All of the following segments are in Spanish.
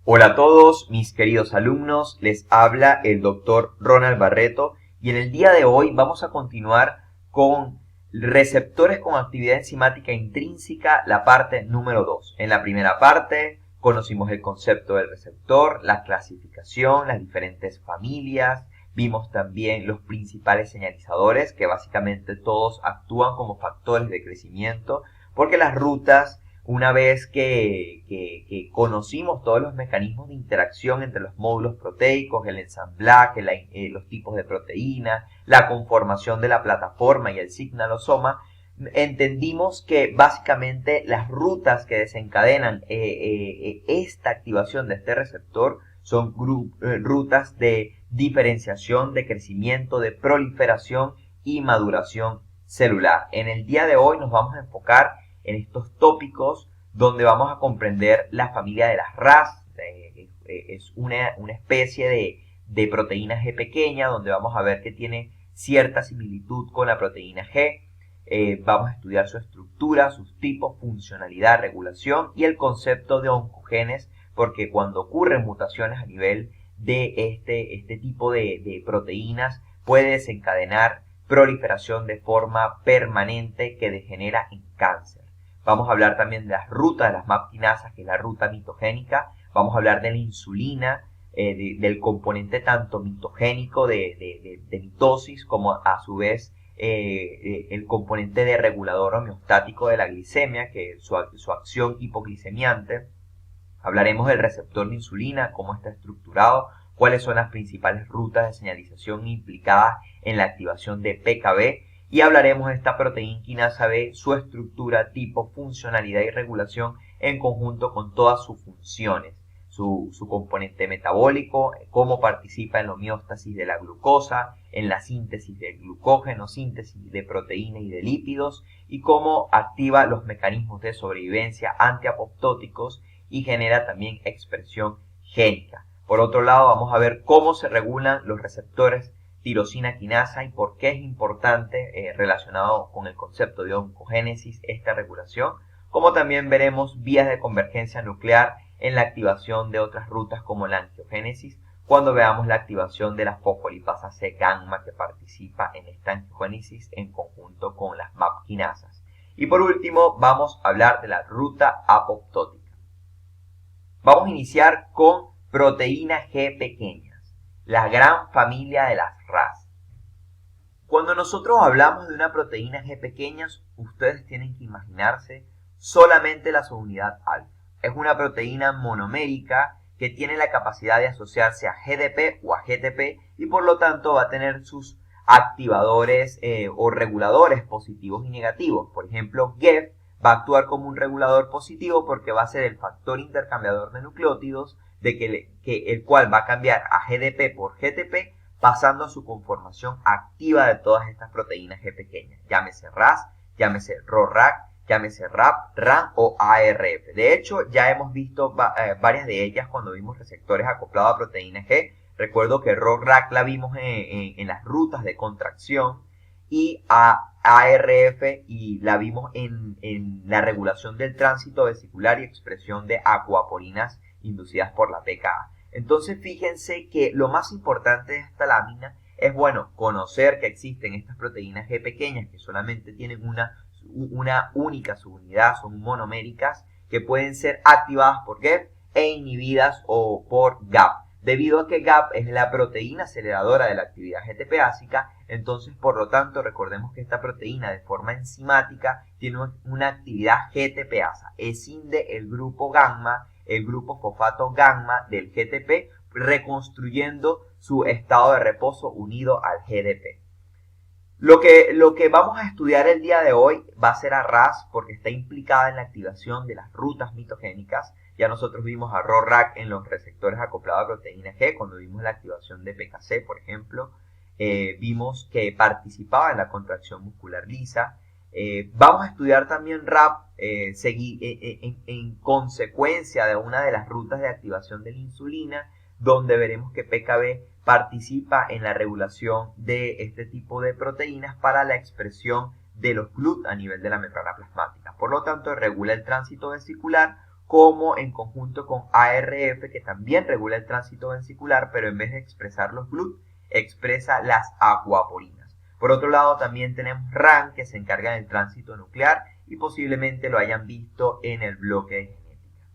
Hola a todos mis queridos alumnos, les habla el doctor Ronald Barreto y en el día de hoy vamos a continuar con receptores con actividad enzimática intrínseca, la parte número 2. En la primera parte conocimos el concepto del receptor, la clasificación, las diferentes familias, vimos también los principales señalizadores que básicamente todos actúan como factores de crecimiento porque las rutas una vez que conocimos todos los mecanismos de interacción entre los módulos proteicos, el ensamblaje, los tipos de proteínas, la conformación de la plataforma y el signalosoma, entendimos que básicamente las rutas que desencadenan esta activación de este receptor son rutas de diferenciación, de crecimiento, de proliferación y maduración celular. En el día de hoy nos vamos a enfocar en estos tópicos donde vamos a comprender la familia de las RAS. Es una especie de proteína G pequeña donde vamos a ver que tiene cierta similitud con la proteína G. Vamos a estudiar su estructura, sus tipos, funcionalidad, regulación y el concepto de oncogenes, porque cuando ocurren mutaciones a nivel de este tipo de proteínas puede desencadenar proliferación de forma permanente que degenera en cáncer. Vamos a hablar también de las rutas de las MAP quinasas, que es la ruta mitogénica. Vamos a hablar de la insulina, del componente tanto mitogénico de mitosis como a su vez el componente de regulador homeostático de la glicemia, que es su acción hipoglicemiante. Hablaremos del receptor de insulina, cómo está estructurado, cuáles son las principales rutas de señalización implicadas en la activación de PKB. Y hablaremos de esta proteína quinasa B, su estructura, tipo, funcionalidad y regulación en conjunto con todas sus funciones, su componente metabólico, cómo participa en la homeostasis de la glucosa, en la síntesis del glucógeno, síntesis de proteína y de lípidos, y cómo activa los mecanismos de sobrevivencia antiapoptóticos y genera también expresión génica. Por otro lado, vamos a ver cómo se regulan los receptores tirosina quinasa y por qué es importante relacionado con el concepto de oncogénesis esta regulación, como también veremos vías de convergencia nuclear en la activación de otras rutas como la angiogénesis, cuando veamos la activación de la fosfolipasa C gamma que participa en esta angiogénesis en conjunto con las MAP quinasas. Y por último vamos a hablar de la ruta apoptótica. Vamos a iniciar con proteína G pequeñas, la gran familia de las RAS. Cuando nosotros hablamos de una proteína G pequeñas, ustedes tienen que imaginarse solamente la subunidad alfa. Es una proteína monomérica que tiene la capacidad de asociarse a GDP o a GTP y por lo tanto va a tener sus activadores o reguladores positivos y negativos. Por ejemplo, GEF va a actuar como un regulador positivo porque va a ser el factor intercambiador de nucleótidos el cual va a cambiar a GDP por GTP pasando a su conformación activa de todas estas proteínas G pequeñas, llámese RAS, llámese RORAC, llámese RAP, RAN o ARF. De hecho, ya hemos visto varias de ellas cuando vimos receptores acoplados a proteína G. Recuerdo que RORAC la vimos en las rutas de contracción y a ARF y la vimos en la regulación del tránsito vesicular y expresión de acuaporinas inducidas por la PKA. Entonces fíjense que lo más importante de esta lámina es, bueno, conocer que existen estas proteínas G pequeñas que solamente tienen una única subunidad, son monoméricas, que pueden ser activadas por GEF e inhibidas o por GAP. Debido a que GAP es la proteína aceleradora de la actividad GTPásica, entonces por lo tanto recordemos que esta proteína de forma enzimática tiene una actividad GTPasa, escinde el grupo gamma, el grupo fosfato gamma del GTP, reconstruyendo su estado de reposo unido al GDP. Lo que vamos a estudiar el día de hoy va a ser a RAS porque está implicada en la activación de las rutas mitogénicas. Ya nosotros vimos a RORAC en los receptores acoplados a proteína G, cuando vimos la activación de PKC, por ejemplo. Vimos que participaba en la contracción muscular lisa. Vamos a estudiar también RAP en consecuencia de una de las rutas de activación de la insulina, donde veremos que PKB participa en la regulación de este tipo de proteínas para la expresión de los GLUT a nivel de la membrana plasmática. Por lo tanto, regula el tránsito vesicular como en conjunto con ARF, que también regula el tránsito vesicular, pero en vez de expresar los GLUT, expresa las aquaporinas. Por otro lado, también tenemos RAN, que se encarga del tránsito nuclear y posiblemente lo hayan visto en el bloque de genética.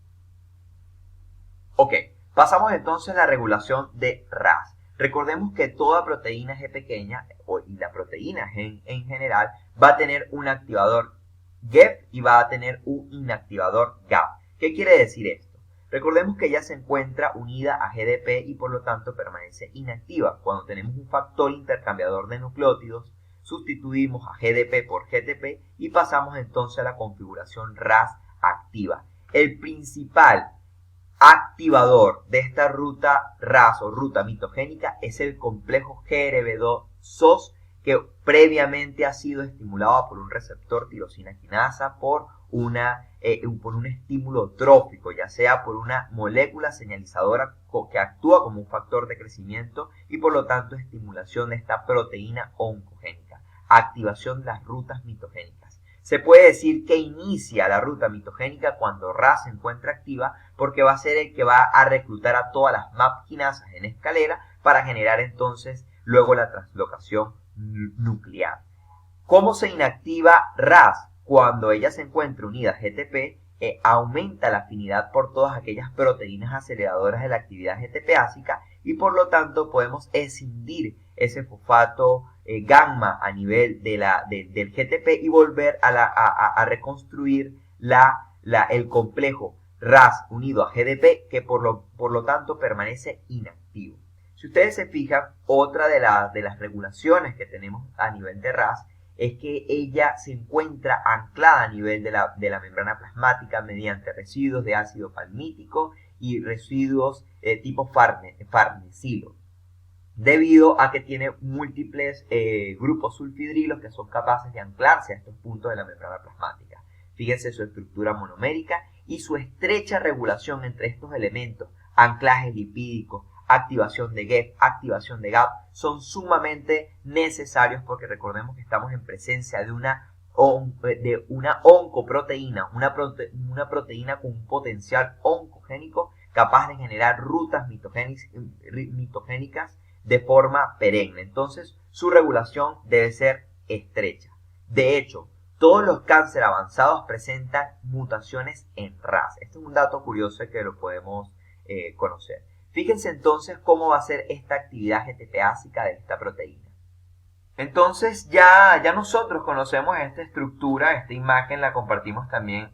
Ok, pasamos entonces a la regulación de RAS. Recordemos que toda proteína G pequeña, y la proteína G en general, va a tener un activador GEP y va a tener un inactivador GAP. ¿Qué quiere decir esto? Recordemos que ella se encuentra unida a GDP y por lo tanto permanece inactiva. Cuando tenemos un factor intercambiador de nucleótidos, sustituimos a GDP por GTP y pasamos entonces a la configuración RAS activa. El principal activador de esta ruta RAS o ruta mitogénica es el complejo GRB2-SOS, que previamente ha sido estimulado por un receptor tirosina quinasa por un estímulo trófico, ya sea por una molécula señalizadora que actúa como un factor de crecimiento y por lo tanto estimulación de esta proteína oncogénica, activación de las rutas mitogénicas. Se puede decir que inicia la ruta mitogénica cuando RAS se encuentra activa porque va a ser el que va a reclutar a todas las MAP quinasas en escalera para generar entonces luego la translocación nuclear. ¿Cómo se inactiva RAS? Cuando ella se encuentra unida a GTP, aumenta la afinidad por todas aquellas proteínas aceleradoras de la actividad GTP-ácica y por lo tanto podemos escindir ese fosfato gamma a nivel del GTP y volver a reconstruir el complejo RAS unido a GDP, que por lo tanto permanece inactivo. Si ustedes se fijan, otra de las regulaciones que tenemos a nivel de RAS es que ella se encuentra anclada a nivel de la membrana plasmática mediante residuos de ácido palmítico y residuos tipo farnesilo, debido a que tiene múltiples grupos sulfidrilos que son capaces de anclarse a estos puntos de la membrana plasmática. Fíjense su estructura monomérica y su estrecha regulación entre estos elementos, anclaje lipídico, activación de GEP, activación de GAP, son sumamente necesarios porque recordemos que estamos en presencia de una oncoproteína, una proteína con un potencial oncogénico capaz de generar rutas mitogénicas de forma perenne. Entonces, su regulación debe ser estrecha. De hecho, todos los cánceres avanzados presentan mutaciones en RAS. Este es un dato curioso que lo podemos conocer. Fíjense entonces cómo va a ser esta actividad GTP-ácica de esta proteína. Entonces ya nosotros conocemos esta estructura, esta imagen la compartimos también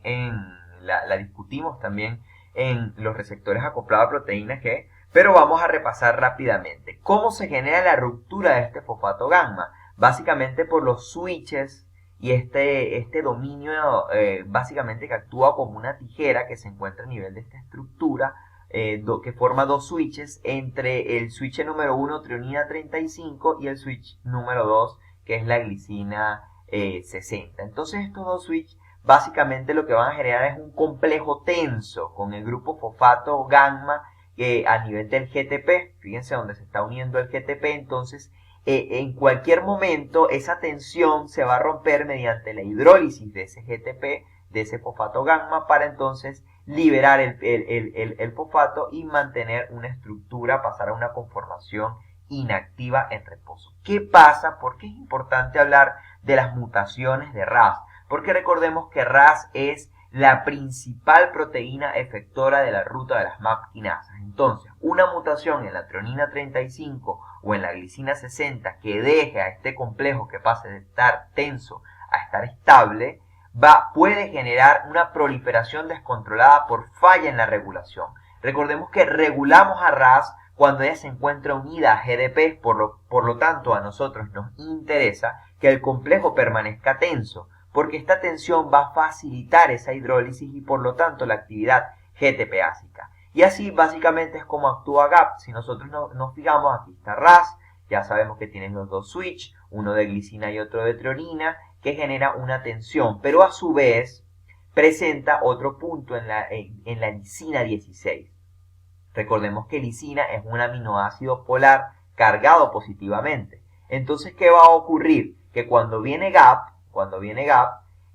la discutimos también en los receptores acoplados a proteína G, pero vamos a repasar rápidamente. ¿Cómo se genera la ruptura de este fosfato gamma? Básicamente por los switches y este dominio básicamente que actúa como una tijera que se encuentra a nivel de esta estructura, que forma dos switches entre el switch número 1, trionina 35, y el switch número 2, que es la glicina 60. Entonces estos dos switches básicamente lo que van a generar es un complejo tenso con el grupo fosfato gamma a nivel del GTP. Fíjense donde se está uniendo el GTP. Entonces en cualquier momento esa tensión se va a romper mediante la hidrólisis de ese GTP, de ese fosfato gamma, para entonces liberar el fosfato y mantener una estructura, pasar a una conformación inactiva en reposo. ¿Qué pasa? ¿Por qué es importante hablar de las mutaciones de RAS? Porque recordemos que RAS es la principal proteína efectora de la ruta de las MAP quinasas. Entonces, una mutación en la trionina 35 o en la glicina 60 que deje a este complejo que pase de estar tenso a estar estable, puede generar una proliferación descontrolada por falla en la regulación. Recordemos que regulamos a RAS cuando ella se encuentra unida a GDP, por lo tanto a nosotros nos interesa que el complejo permanezca tenso, porque esta tensión va a facilitar esa hidrólisis y por lo tanto la actividad GTP-ácica. Y así básicamente es como actúa GAP. Si nosotros nos fijamos, aquí está RAS, ya sabemos que tienen los dos switch, uno de glicina y otro de trionina, que genera una tensión, pero a su vez presenta otro punto en la lisina 16. Recordemos que lisina es un aminoácido polar cargado positivamente. Entonces, ¿qué va a ocurrir? Que cuando viene GAP,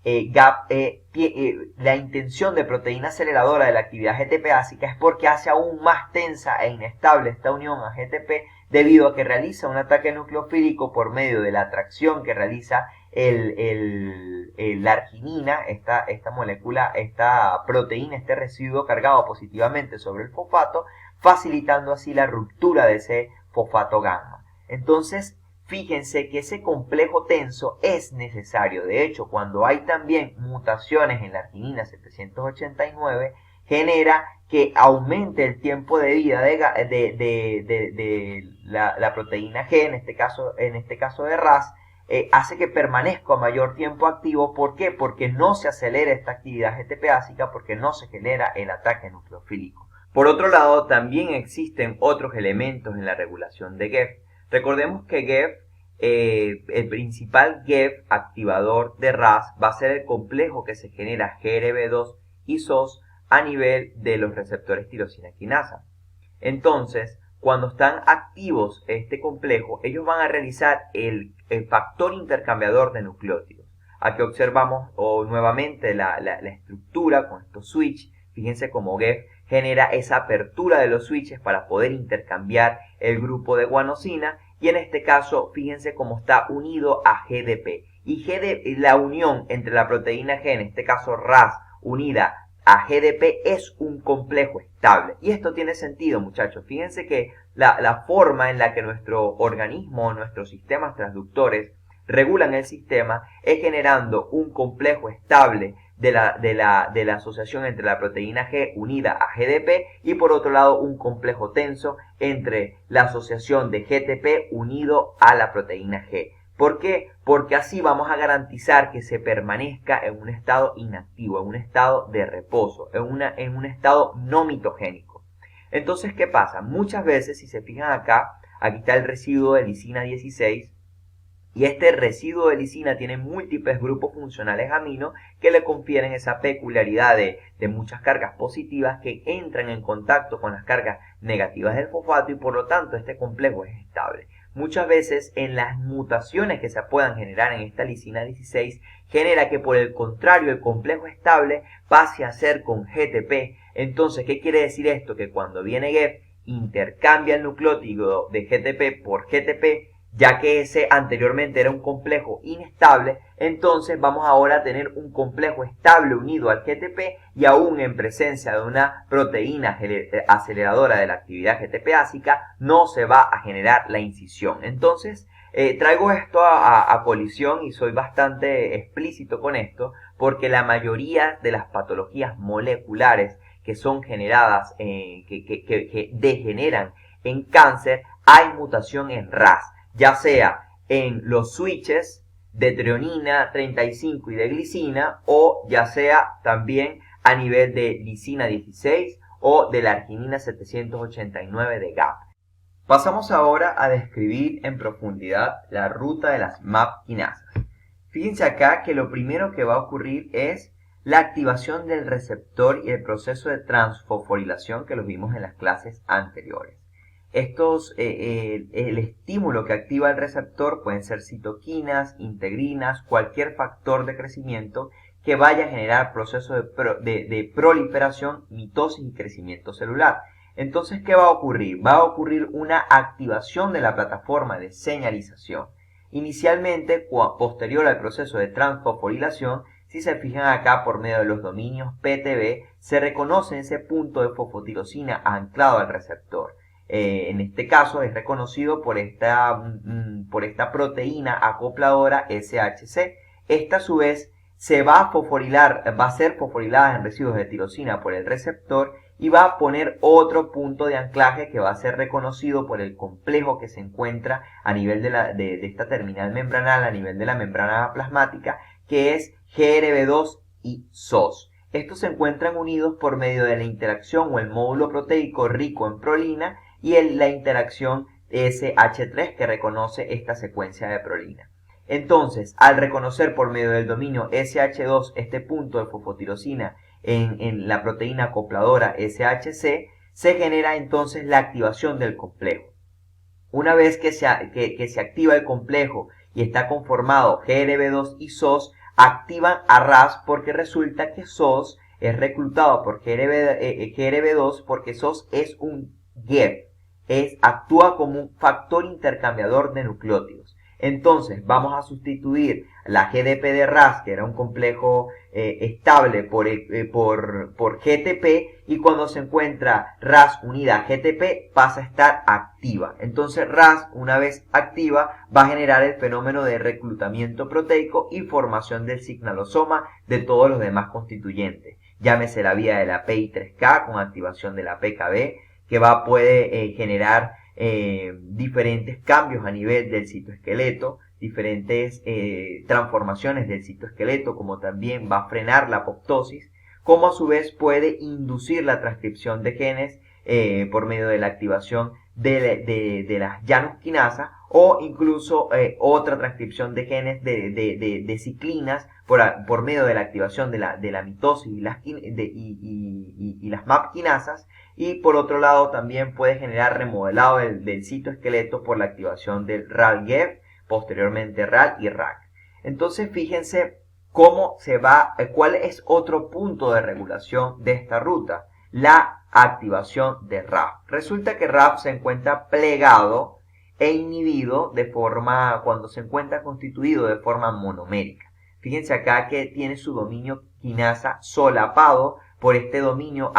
la intención de proteína aceleradora de la actividad GTP-ácica es porque hace aún más tensa e inestable esta unión a GTP debido a que realiza un ataque nucleofílico por medio de la atracción que realiza la arginina, esta molécula, esta proteína, este residuo cargado positivamente sobre el fosfato, facilitando así la ruptura de ese fosfato gamma. Entonces, fíjense que ese complejo tenso es necesario. De hecho, cuando hay también mutaciones en la arginina 789, genera que aumente el tiempo de vida de la proteína G, en este caso de RAS, hace que permanezca mayor tiempo activo. ¿Por qué? Porque no se acelera esta actividad GTP-ácica, porque no se genera el ataque nucleofílico. Por otro lado, también existen otros elementos en la regulación de GEF. Recordemos que GEF, el principal GEF activador de RAS va a ser el complejo que se genera GRB2 y SOS a nivel de los receptores tirosina quinasa. Entonces, cuando están activos este complejo, ellos van a realizar el factor intercambiador de nucleótidos. Aquí observamos nuevamente la estructura con estos switches. Fíjense cómo GEF genera esa apertura de los switches para poder intercambiar el grupo de guanosina, y en este caso fíjense cómo está unido a GDP. Y la unión entre la proteína G, en este caso RAS, unida a GDP es un complejo estable. Y esto tiene sentido, muchachos. Fíjense que la forma en la que nuestro organismo, nuestros sistemas transductores regulan el sistema es generando un complejo estable de la asociación entre la proteína G unida a GDP, y por otro lado un complejo tenso entre la asociación de GTP unido a la proteína G. ¿Por qué? Porque así vamos a garantizar que se permanezca en un estado inactivo, en un estado de reposo, en un estado no mitogénico. Entonces, ¿qué pasa? Muchas veces, si se fijan acá, aquí está el residuo de lisina 16, y este residuo de lisina tiene múltiples grupos funcionales amino que le confieren esa peculiaridad de muchas cargas positivas que entran en contacto con las cargas negativas del fosfato, y por lo tanto este complejo es estable. Muchas veces en las mutaciones que se puedan generar en esta lisina 16 genera que por el contrario el complejo estable pase a ser con GTP. Entonces, ¿qué quiere decir esto? Que cuando viene GEF intercambia el nucleótido de GTP por GTP, ya que ese anteriormente era un complejo inestable. Entonces vamos ahora a tener un complejo estable unido al GTP, y aún en presencia de una proteína aceleradora de la actividad GTP-ácica no se va a generar la incisión. Entonces traigo esto a colisión y soy bastante explícito con esto, porque la mayoría de las patologías moleculares que son generadas, que degeneran en cáncer, hay mutación en RAS, ya sea en los switches de treonina 35 y de glicina, o ya sea también a nivel de lisina 16 o de la arginina 789 de GAP. Pasamos ahora a describir en profundidad la ruta de las MAP quinasas. Fíjense acá que lo primero que va a ocurrir es la activación del receptor y el proceso de transfosforilación que lo vimos en las clases anteriores. El estímulo que activa el receptor pueden ser citoquinas, integrinas, cualquier factor de crecimiento que vaya a generar procesos de proliferación, mitosis y crecimiento celular. Entonces, ¿qué va a ocurrir? Va a ocurrir una activación de la plataforma de señalización. Inicialmente, posterior al proceso de transfosforilación, si se fijan acá por medio de los dominios PTB, se reconoce ese punto de fosfotirosina anclado al receptor. En este caso es reconocido por esta proteína acopladora SHC. Esta a su vez va a ser fosforilada en residuos de tirosina por el receptor, y va a poner otro punto de anclaje que va a ser reconocido por el complejo que se encuentra a nivel de esta terminal membranal, a nivel de la membrana plasmática, que es GRB2 y SOS. Estos se encuentran unidos por medio de la interacción o el módulo proteico rico en prolina y la interacción SH3 que reconoce esta secuencia de prolina. Entonces, al reconocer por medio del dominio SH2 este punto de fosfotirosina en la proteína acopladora SHC, se genera entonces la activación del complejo. Una vez que se activa el complejo y está conformado GRB2 y SOS, activan a RAS porque resulta que SOS es reclutado por GRB2 porque SOS es un GEP, actúa como un factor intercambiador de nucleótidos. Entonces vamos a sustituir la GDP de RAS, que era un complejo estable, por GTP, y cuando se encuentra RAS unida a GTP pasa a estar activa. Entonces RAS, una vez activa, va a generar el fenómeno de reclutamiento proteico y formación del signalosoma de todos los demás constituyentes. Llámese la vía de la PI3K con activación de la PKB, que puede generar diferentes cambios a nivel del citoesqueleto, diferentes transformaciones del citoesqueleto, como también va a frenar la apoptosis, como a su vez puede inducir la transcripción de genes por medio de la activación de las llanusquinasas o incluso otra transcripción de genes de ciclinas por medio de la activación de la mitosis y las MAP-quinasas. Y por otro lado también puede generar remodelado del citoesqueleto por la activación del RAL-GEP, posteriormente RAL y RAC. Entonces fíjense cuál es otro punto de regulación de esta ruta, la activación de RAF. Resulta que RAF se encuentra plegado e inhibido cuando se encuentra constituido de forma monomérica. Fíjense acá que tiene su dominio quinasa solapado por este dominio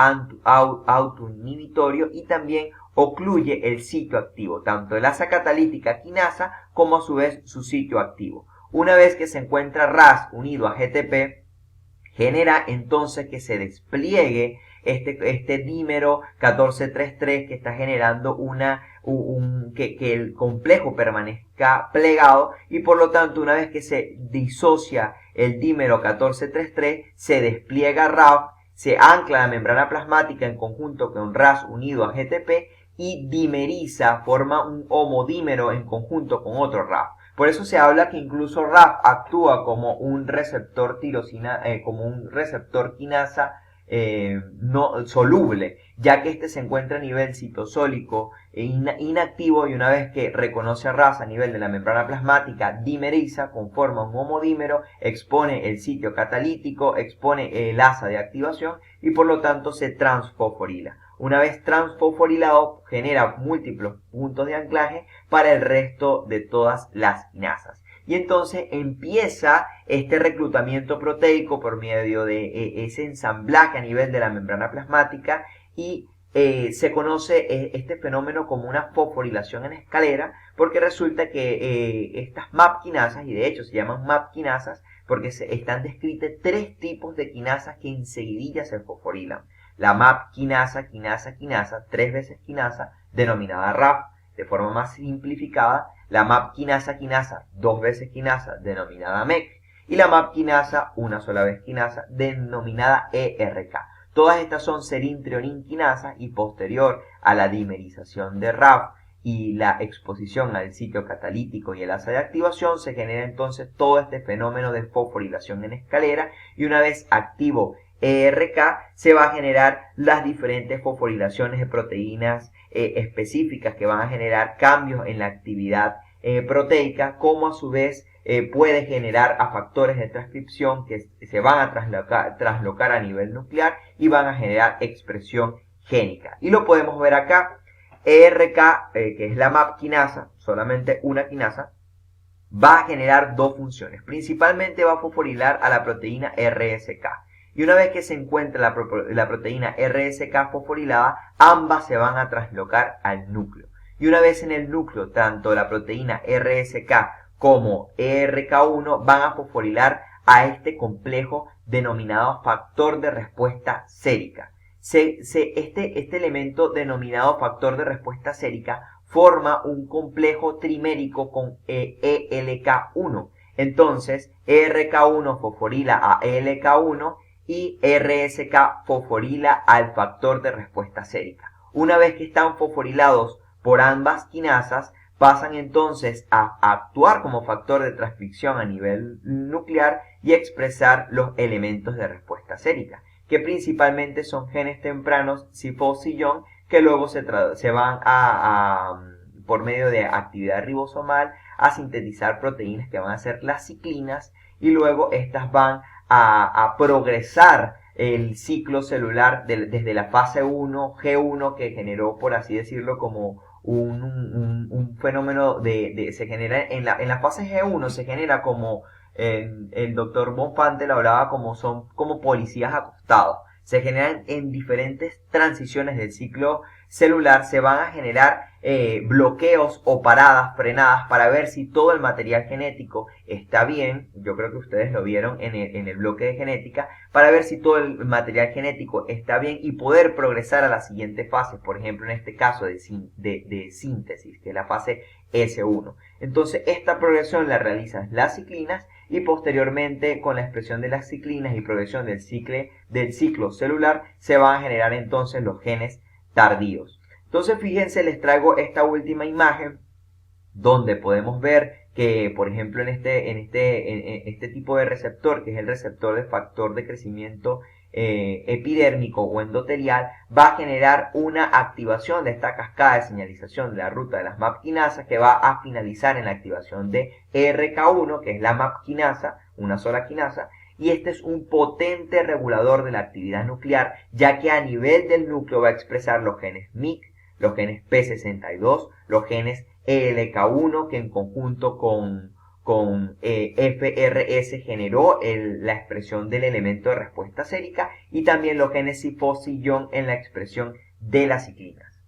autoinhibitorio y también ocluye el sitio activo, tanto el asa catalítica quinasa como a su vez su sitio activo. Una vez que se encuentra RAS unido a GTP, genera entonces que se despliegue este dímero 1433 que está generando que el complejo permanezca plegado, y por lo tanto una vez que se disocia el dímero 1433 se despliega RAF, se ancla la membrana plasmática en conjunto con RAS unido a GTP y dimeriza, forma un homodímero en conjunto con otro RAF. Por eso se habla que incluso RAF actúa como un receptor quinasa no soluble, ya que este se encuentra a nivel citosólico inactivo, y una vez que reconoce a RAS a nivel de la membrana plasmática, dimeriza, conforma un homodímero, expone el sitio catalítico, expone el asa de activación y por lo tanto se transfosforila. Una vez transfosforilado, genera múltiples puntos de anclaje para el resto de todas las quinasas. Y entonces empieza este reclutamiento proteico por medio de ese ensamblaje a nivel de la membrana plasmática, y se conoce este fenómeno como una fosforilación en escalera, porque resulta que estas MAP-quinasas, y de hecho se llaman MAP-quinasas porque están descritas 3 tipos de quinasas que enseguidilla se fosforilan. La MAP-quinasa, 3 veces quinasa, denominada RAF, de forma más simplificada, la MAP-quinasa, 2 veces quinasa, denominada MEC, y la MAP-quinasa, una sola vez quinasa, denominada ERK. Todas estas son serintrioninquinasas, y posterior a la dimerización de RAF y la exposición al sitio catalítico y el asa de activación, se genera entonces todo este fenómeno de fosforilación en escalera, y una vez activo ERK se va a generar las diferentes fosforilaciones de proteínas específicas que van a generar cambios en la actividad proteica, como a su vez puede generar a factores de transcripción que se van a traslocar a nivel nuclear y van a generar expresión génica. Y lo podemos ver acá. ERK, que es la MAP quinasa, solamente una quinasa, va a generar 2 funciones. Principalmente va a fosforilar a la proteína RSK. Y una vez que se encuentra la proteína RSK fosforilada, ambas se van a traslocar al núcleo. Y una vez en el núcleo, tanto la proteína RSK como ERK1 van a fosforilar a este complejo denominado factor de respuesta sérica. Este elemento denominado factor de respuesta sérica forma un complejo trimérico con ELK1. Entonces, ERK1 fosforila a ELK1 y RSK fosforila al factor de respuesta sérica. Una vez que están fosforilados por ambas quinasas, pasan entonces a actuar como factor de transcripción a nivel nuclear y expresar los elementos de respuesta sérica, que principalmente son genes tempranos CIFO-SILLON, que luego se van por medio de actividad ribosomal a sintetizar proteínas que van a ser las ciclinas, y luego estas van a progresar el ciclo celular desde la fase 1, G1, que generó, por así decirlo, como un fenómeno se genera en la fase G1, se genera como el doctor Bonfante lo hablaba, son como policías acostados. Se generan en diferentes transiciones del ciclo celular, se van a generar bloqueos o paradas, frenadas, para ver si todo el material genético está bien. Yo creo que ustedes lo vieron en el bloque de genética, para ver si todo el material genético está bien y poder progresar a la siguiente fase, por ejemplo en este caso de síntesis, que es la fase S1. Entonces esta progresión la realizan las ciclinas, y posteriormente con la expresión de las ciclinas y progresión del ciclo celular se van a generar entonces los genes tardíos. Entonces fíjense, les traigo esta última imagen donde podemos ver que, por ejemplo, en este tipo de receptor, que es el receptor de factor de crecimiento epidérmico o endotelial, va a generar una activación de esta cascada de señalización de la ruta de las MAP quinasas, que va a finalizar en la activación de ERK1, que es la MAP quinasa, una sola quinasa, y este es un potente regulador de la actividad nuclear, ya que a nivel del núcleo va a expresar los genes MYC, los genes P62, los genes ELK1, que en conjunto con FRS generó la expresión del elemento de respuesta sérica, y también los genes CIFO-SILLON en la expresión de las ciclinas.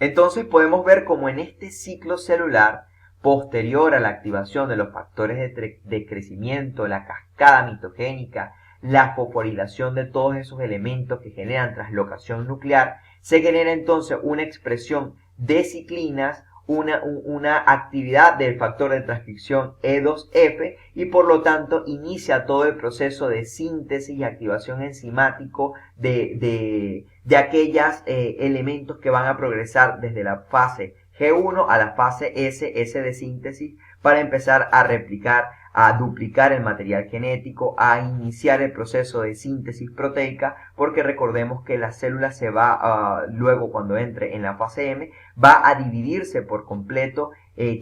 Entonces podemos ver como en este ciclo celular, posterior a la activación de los factores de crecimiento, la cascada mitogénica, la fosforilación de todos esos elementos que generan translocación nuclear, se genera entonces una expresión de ciclinas, una actividad del factor de transcripción E2F, y por lo tanto inicia todo el proceso de síntesis y activación enzimático de aquellos elementos que van a progresar desde la fase G1 a la fase S de síntesis, para empezar a replicar, a duplicar el material genético, a iniciar el proceso de síntesis proteica, porque recordemos que la célula se va, luego cuando entre en la fase M, va a dividirse por completo,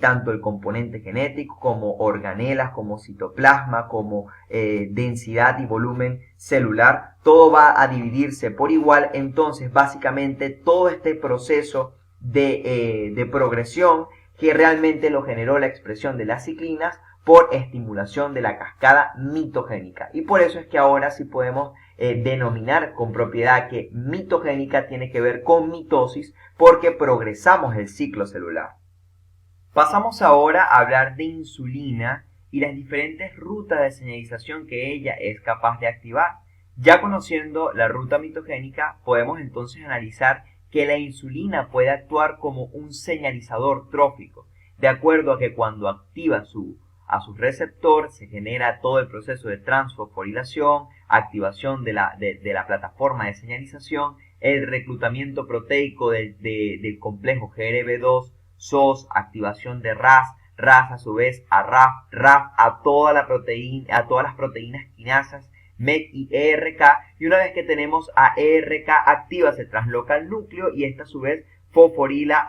tanto el componente genético como organelas, como citoplasma, como densidad y volumen celular, todo va a dividirse por igual. Entonces básicamente todo este proceso de progresión, que realmente lo generó la expresión de las ciclinas por estimulación de la cascada mitogénica. Y por eso es que ahora sí podemos denominar con propiedad que mitogénica tiene que ver con mitosis, porque progresamos el ciclo celular. Pasamos ahora a hablar de insulina y las diferentes rutas de señalización que ella es capaz de activar. Ya conociendo la ruta mitogénica, podemos entonces analizar que la insulina puede actuar como un señalizador trófico, de acuerdo a que cuando activa a su receptor se genera todo el proceso de transfosforilación, activación de la plataforma de señalización, el reclutamiento proteico del complejo GRB2, SOS, activación de RAS a su vez a RAF a todas las proteínas quinasas, MEC y ERK, y una vez que tenemos a ERK activa, se trasloca al núcleo, y esta a su vez fosforila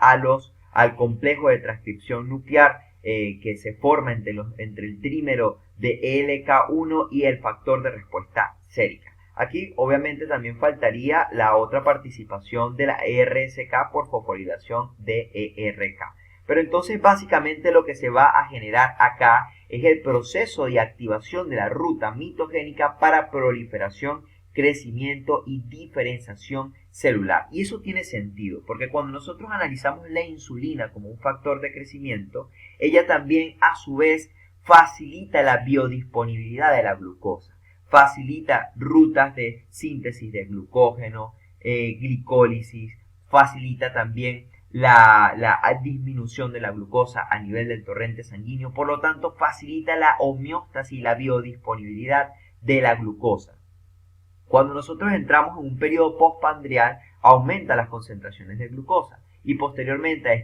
al complejo de transcripción nuclear que se forma entre el trímero de ELK1 y el factor de respuesta sérica. Aquí obviamente también faltaría la otra participación de la ERSK por fosforilación de ERK. Pero entonces básicamente lo que se va a generar acá es el proceso de activación de la ruta mitogénica para proliferación, crecimiento y diferenciación celular. Y eso tiene sentido, porque cuando nosotros analizamos la insulina como un factor de crecimiento, ella también a su vez facilita la biodisponibilidad de la glucosa, facilita rutas de síntesis de glucógeno, glicólisis, facilita también la disminución de la glucosa a nivel del torrente sanguíneo, por lo tanto facilita la homeostasis y la biodisponibilidad de la glucosa. Cuando nosotros entramos en un periodo postprandial, aumenta las concentraciones de glucosa, y posteriormente a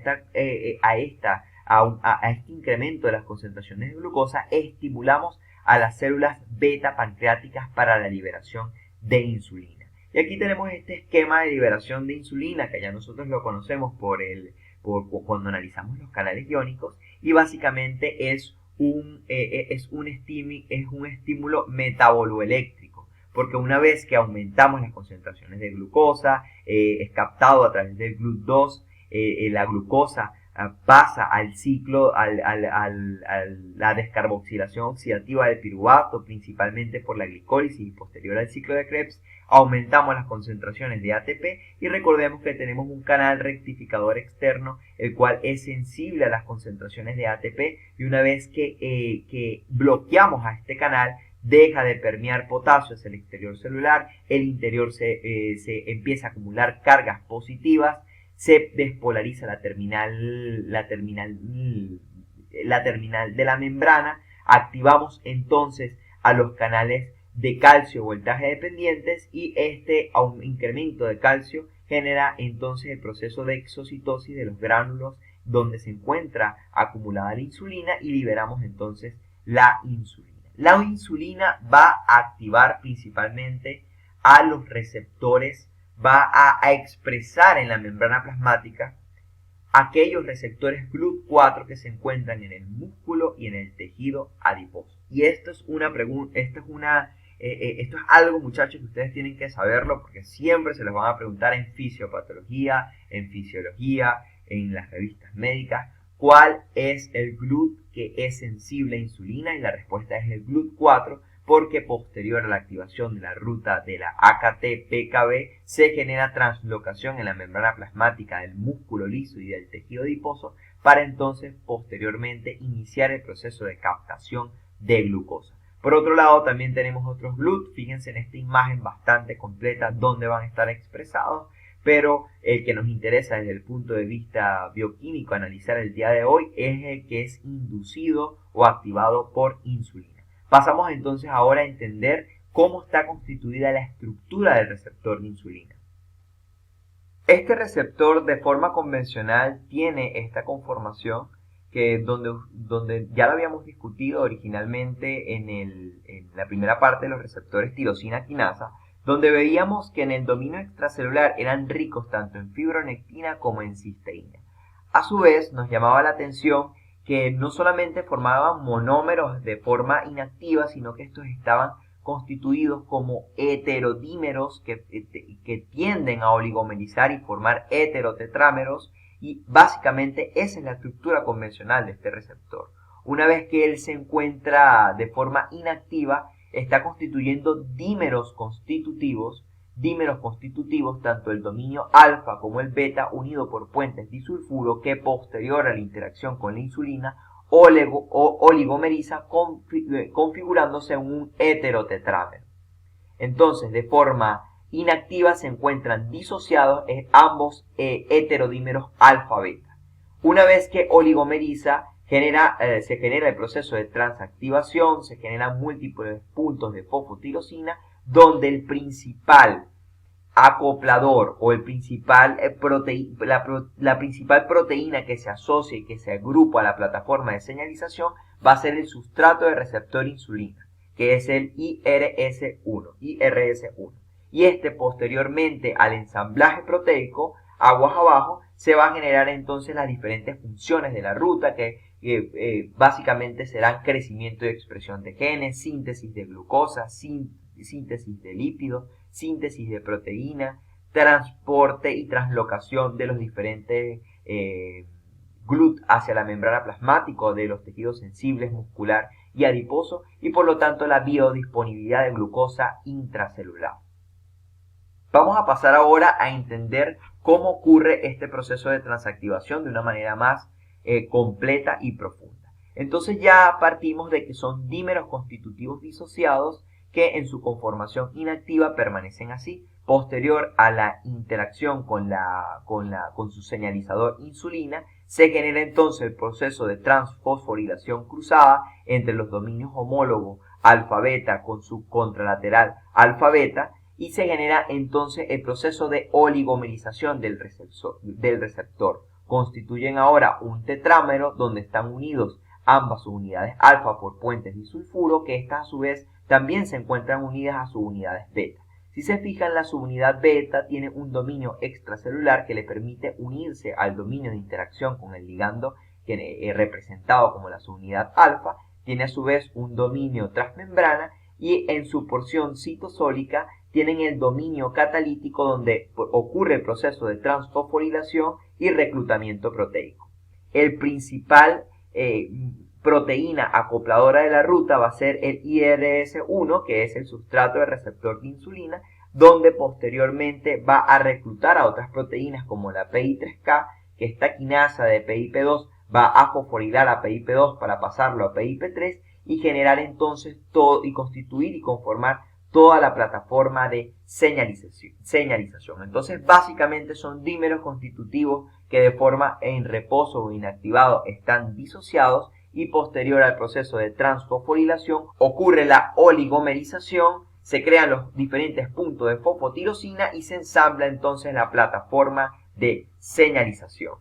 este incremento de las concentraciones de glucosa, estimulamos a las células beta pancreáticas para la liberación de insulina. Y aquí tenemos este esquema de liberación de insulina, que ya nosotros lo conocemos cuando analizamos los canales iónicos, y básicamente es es un estímulo metaboloeléctrico, porque una vez que aumentamos las concentraciones de glucosa, es captado a través del GLUT2, la glucosa pasa al ciclo, la descarboxilación oxidativa del piruvato, principalmente por la glicólisis y posterior al ciclo de Krebs, aumentamos las concentraciones de ATP y recordemos que tenemos un canal rectificador externo, el cual es sensible a las concentraciones de ATP, y una vez que bloqueamos a este canal, deja de permear potasio hacia el exterior celular, el interior se empieza a acumular cargas positivas, se despolariza la terminal de la membrana, activamos entonces a los canales de calcio voltaje dependientes, y este incremento de calcio genera entonces el proceso de exocitosis de los gránulos donde se encuentra acumulada la insulina, y liberamos entonces la insulina. La insulina va a activar principalmente a los receptores, va a expresar en la membrana plasmática aquellos receptores GLUT4 que se encuentran en el músculo y en el tejido adiposo. Y esto es una pregunta, esto es algo, muchachos, que ustedes tienen que saberlo, porque siempre se les van a preguntar en fisiopatología, en fisiología, en las revistas médicas, ¿cuál es el GLUT que es sensible a insulina? Y la respuesta es el GLUT4, porque posterior a la activación de la ruta de la AKT-PKB se genera translocación en la membrana plasmática del músculo liso y del tejido adiposo, para entonces posteriormente iniciar el proceso de captación de glucosa. Por otro lado, también tenemos otros GLUT. Fíjense en esta imagen bastante completa donde van a estar expresados, pero el que nos interesa desde el punto de vista bioquímico analizar el día de hoy es el que es inducido o activado por insulina. Pasamos entonces ahora a entender cómo está constituida la estructura del receptor de insulina. Este receptor de forma convencional tiene esta conformación que donde ya lo habíamos discutido originalmente en la primera parte de los receptores tirosina quinasa, donde veíamos que en el dominio extracelular eran ricos tanto en fibronectina como en cisteína. A su vez, nos llamaba la atención que no solamente formaban monómeros de forma inactiva, sino que estos estaban constituidos como heterodímeros que tienden a oligomerizar y formar heterotetrámeros, y básicamente esa es la estructura convencional de este receptor. Una vez que él se encuentra de forma inactiva, está constituyendo dímeros constitutivos, tanto el dominio alfa como el beta, unido por puentes disulfuro, que posterior a la interacción con la insulina oligomeriza configurándose en un heterotetrámero. Entonces, de forma inactiva se encuentran disociados ambos heterodímeros alfa-beta. Una vez que oligomeriza, se genera el proceso de transactivación, se generan múltiples puntos de fosfotirosina, donde el principal acoplador o la principal proteína que se asocia y que se agrupa a la plataforma de señalización va a ser el sustrato de receptor insulina, que es el IRS1. Y este, posteriormente al ensamblaje proteico, aguas abajo, se va a generar entonces las diferentes funciones de la ruta, que básicamente serán crecimiento y expresión de genes, síntesis de glucosa, síntesis de lípidos, síntesis de proteína, transporte y translocación de los diferentes GLUT hacia la membrana plasmática de los tejidos sensibles, muscular y adiposo, y por lo tanto la biodisponibilidad de glucosa intracelular. Vamos a pasar ahora a entender cómo ocurre este proceso de transactivación de una manera más completa y profunda. Entonces ya partimos de que son dímeros constitutivos disociados que en su conformación inactiva permanecen así. Posterior a la interacción con su señalizador insulina, se genera entonces el proceso de transfosforilación cruzada entre los dominios homólogos alfa-beta con su contralateral alfa-beta, y se genera entonces el proceso de oligomerización del receptor. Constituyen ahora un tetrámero donde están unidos ambas unidades alfa por puentes disulfuro, que estas a su vez también se encuentran unidas a subunidades beta. Si se fijan, la subunidad beta tiene un dominio extracelular que le permite unirse al dominio de interacción con el ligando representado como la subunidad alfa, tiene a su vez un dominio transmembrana y en su porción citosólica tienen el dominio catalítico donde ocurre el proceso de transfosforilación y reclutamiento proteico. El principal proteína acopladora de la ruta va a ser el IRS1, que es el sustrato del receptor de insulina, donde posteriormente va a reclutar a otras proteínas como la PI3K, que esta quinasa de PIP2 va a fosforilar a PIP2 para pasarlo a PIP3 y generar entonces todo y constituir y conformar toda la plataforma de señalización. Entonces básicamente son dímeros constitutivos que de forma en reposo o inactivado están disociados y posterior al proceso de transfosforilación ocurre la oligomerización, se crean los diferentes puntos de fosfotirosina y se ensambla entonces la plataforma de señalización.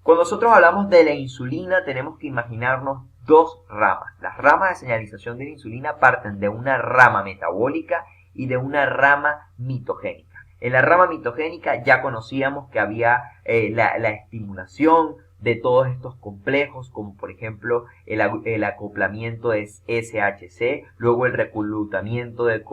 Cuando nosotros hablamos de la insulina tenemos que imaginarnos dos ramas. Las ramas de señalización de la insulina parten de una rama metabólica y de una rama mitogénica. En la rama mitogénica ya conocíamos que había la estimulación de todos estos complejos, como por ejemplo el acoplamiento de SHC, luego el reclutamiento del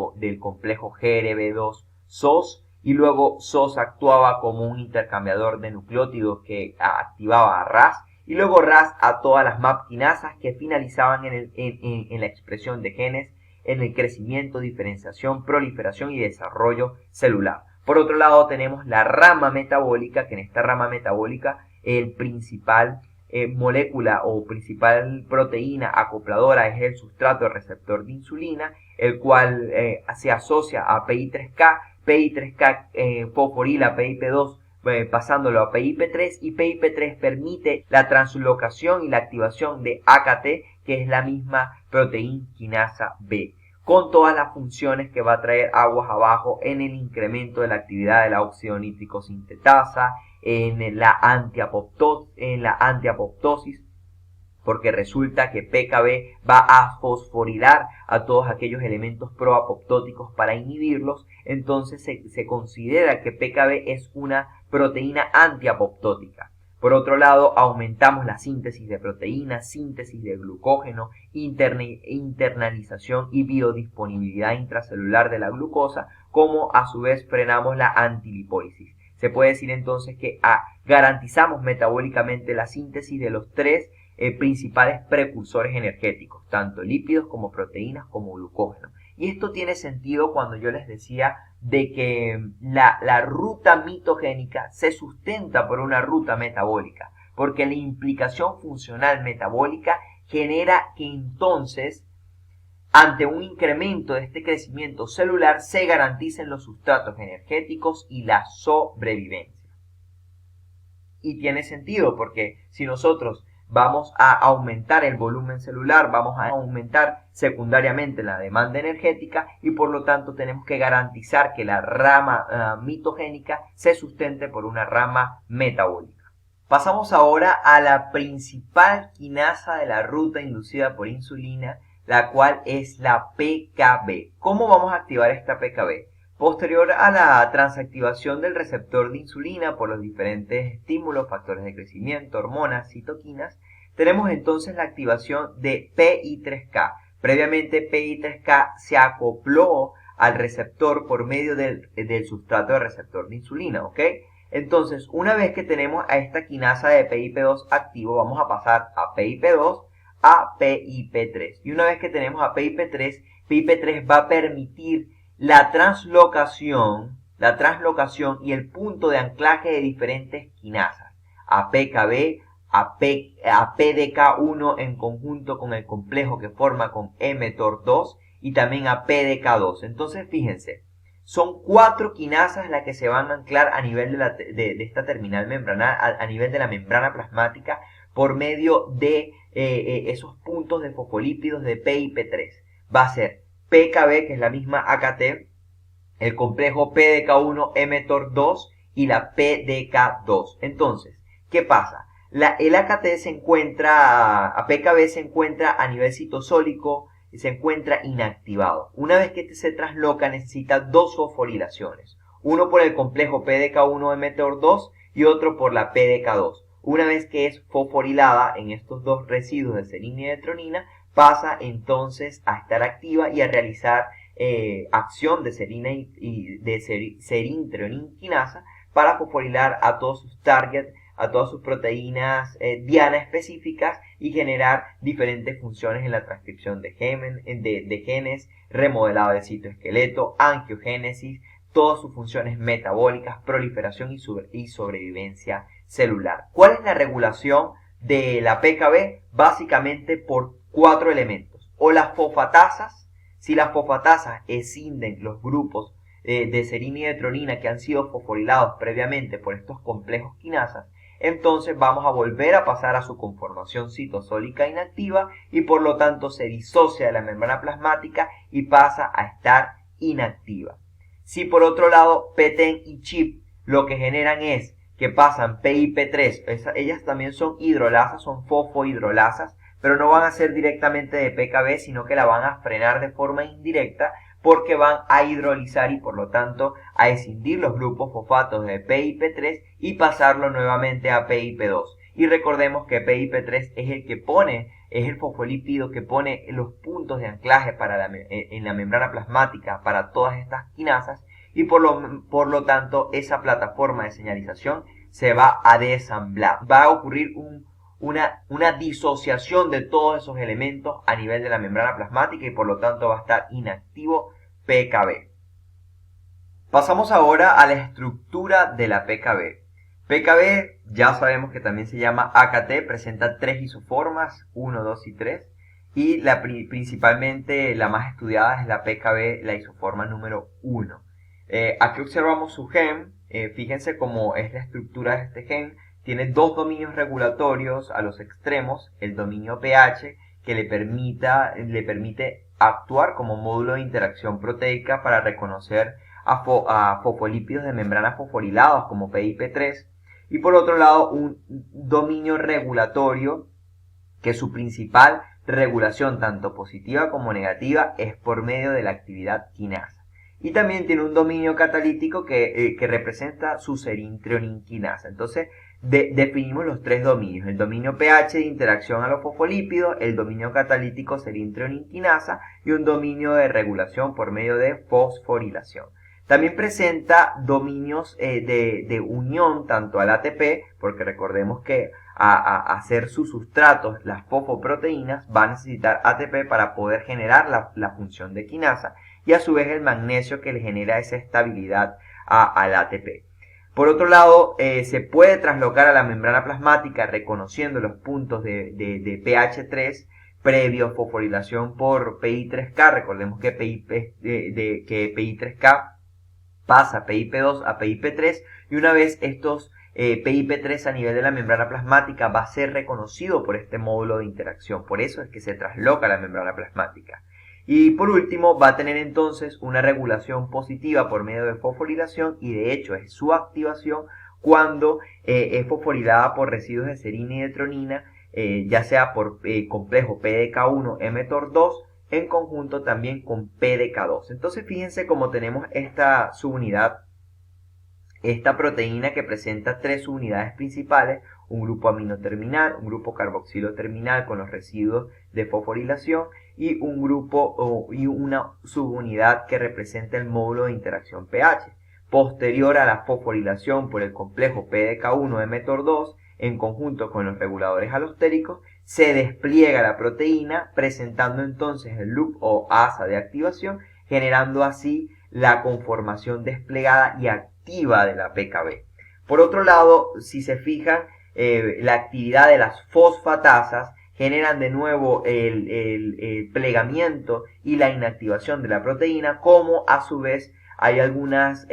complejo GRB2-SOS, y luego SOS actuaba como un intercambiador de nucleótidos que activaba a RAS, y luego RAS a todas las MAP quinasas que finalizaban en la expresión de genes, en el crecimiento, diferenciación, proliferación y desarrollo celular. Por otro lado tenemos la rama metabólica, que en esta rama metabólica el principal molécula o principal proteína acopladora es el sustrato receptor de insulina, el cual se asocia a PI3K, PI3K fosforila PIP2 pasándolo a PIP3 y PIP3 permite la translocación y la activación de AKT, que es la misma proteína quinasa B, con todas las funciones que va a traer aguas abajo en el incremento de la actividad de la óxido nítrico sintetasa, en la antiapoptosis, porque resulta que PKB va a fosforilar a todos aquellos elementos proapoptóticos para inhibirlos, entonces se considera que PKB es una proteína antiapoptótica. Por otro lado, aumentamos la síntesis de proteínas, síntesis de glucógeno, internalización y biodisponibilidad intracelular de la glucosa, como a su vez frenamos la antilipólisis. Se puede decir entonces que garantizamos metabólicamente la síntesis de los tres principales precursores energéticos, tanto lípidos como proteínas como glucógeno. Y esto tiene sentido cuando yo les decía de que la ruta mitogénica se sustenta por una ruta metabólica, porque la implicación funcional metabólica genera que entonces, ante un incremento de este crecimiento celular, se garanticen los sustratos energéticos y la sobrevivencia. Y tiene sentido porque si nosotros vamos a aumentar el volumen celular, vamos a aumentar secundariamente la demanda energética y por lo tanto tenemos que garantizar que la rama mitogénica se sustente por una rama metabólica. Pasamos ahora a la principal quinasa de la ruta inducida por insulina, la cual es la PKB. ¿Cómo vamos a activar esta PKB? Posterior a la transactivación del receptor de insulina por los diferentes estímulos, factores de crecimiento, hormonas, citoquinas, tenemos entonces la activación de PI3K. Previamente PI3K se acopló al receptor por medio del sustrato de receptor de insulina, ¿ok? Entonces, una vez que tenemos a esta quinasa de PIP2 activo, vamos a pasar a PIP2 a PIP3. Y una vez que tenemos a PIP3, PIP3 va a permitir la translocación y el punto de anclaje de diferentes quinasas, a PKB, a PDK1 en conjunto con el complejo que forma con mTOR2 y también a PDK2. Entonces fíjense, son 4 quinasas las que se van a anclar a nivel de esta terminal membranal, a nivel de la membrana plasmática, por medio de esos puntos de fosfolípidos de PIP3. Va a ser PKB, que es la misma AKT, el complejo PDK1 mTOR2 y la PDK2. Entonces, ¿qué pasa? El AKT PKB se encuentra a nivel citosólico y se encuentra inactivado. Una vez que se trasloca necesita 2 fosforilaciones, uno por el complejo PDK1 mTOR2 y otro por la PDK2. Una vez que es fosforilada en estos dos residuos de serina y de tronina, pasa entonces a estar activa y a realizar acción de serina y de serin-treoninquinasa para fosforilar a todos sus targets, a todas sus proteínas diana específicas y generar diferentes funciones en la transcripción de genes, remodelado del citoesqueleto, angiogénesis, todas sus funciones metabólicas, proliferación y sobrevivencia celular. ¿Cuál es la regulación de la PKB? Básicamente por 4 elementos. O las fosfatasas, si las fosfatasas escinden los grupos de serina y de tronina que han sido fosforilados previamente por estos complejos quinasas, entonces vamos a volver a pasar a su conformación citosólica inactiva y por lo tanto se disocia de la membrana plasmática y pasa a estar inactiva. Si por otro lado PTEN y CHIP lo que generan es que pasan PIP3, ellas también son hidrolasas, son fosfohidrolasas, pero no van a ser directamente de PKB, sino que la van a frenar de forma indirecta porque van a hidrolizar y por lo tanto a escindir los grupos fosfatos de PIP3 y pasarlo nuevamente a PIP2. Y recordemos que PIP3 es el que pone, es el fosfolípido que pone los puntos de anclaje en la membrana plasmática para todas estas quinasas y por lo tanto esa plataforma de señalización se va a desamblar. Va a ocurrir una disociación de todos esos elementos a nivel de la membrana plasmática y por lo tanto va a estar inactivo PKB. Pasamos ahora a la estructura de la PKB. PKB ya sabemos que también se llama AKT, presenta 3 isoformas, 1, 2 y 3, y principalmente la más estudiada es la PKB, la isoforma número 1. Aquí observamos su gen, fíjense cómo es la estructura de este gen. Tiene 2 dominios regulatorios a los extremos, el dominio pH que le permite actuar como módulo de interacción proteica para reconocer a fosfolípidos de membrana fosforilados como PIP3 y por otro lado un dominio regulatorio que su principal regulación tanto positiva como negativa es por medio de la actividad quinasa. Y también tiene un dominio catalítico que representa su serin-treoninquinasa. Entonces, definimos los 3 dominios. El dominio pH de interacción a los fosfolípidos, el dominio catalítico serin-treoninquinasa y un dominio de regulación por medio de fosforilación. También presenta dominios de unión tanto al ATP, porque recordemos que a hacer sus sustratos, las fosfoproteínas, va a necesitar ATP para poder generar la función de quinasa, y a su vez el magnesio que le genera esa estabilidad al ATP. Por otro lado, se puede traslocar a la membrana plasmática reconociendo los puntos de pH3 previo fosforilación por PI3K. Recordemos que PI3K pasa PIP2 a PIP3 y una vez estos PIP3 a nivel de la membrana plasmática va a ser reconocido por este módulo de interacción. Por eso es que se trasloca a la membrana plasmática. Y por último va a tener entonces una regulación positiva por medio de fosforilación y de hecho es su activación cuando es fosforilada por residuos de serina y de tronina, ya sea por complejo PDK1 mTOR2 en conjunto también con PDK2. Entonces fíjense cómo tenemos esta subunidad, esta proteína que presenta 3 subunidades principales, un grupo amino terminal, un grupo carboxilo terminal con los residuos de fosforilación y un grupo y una subunidad que representa el módulo de interacción pH. Posterior a la fosforilación por el complejo PDK1 mTOR2 en conjunto con los reguladores alostéricos, se despliega la proteína presentando entonces el loop o asa de activación, generando así la conformación desplegada y activa de la PKB. Por otro lado, si se fijan, la actividad de las fosfatasas generan de nuevo el plegamiento y la inactivación de la proteína, como a su vez hay algunas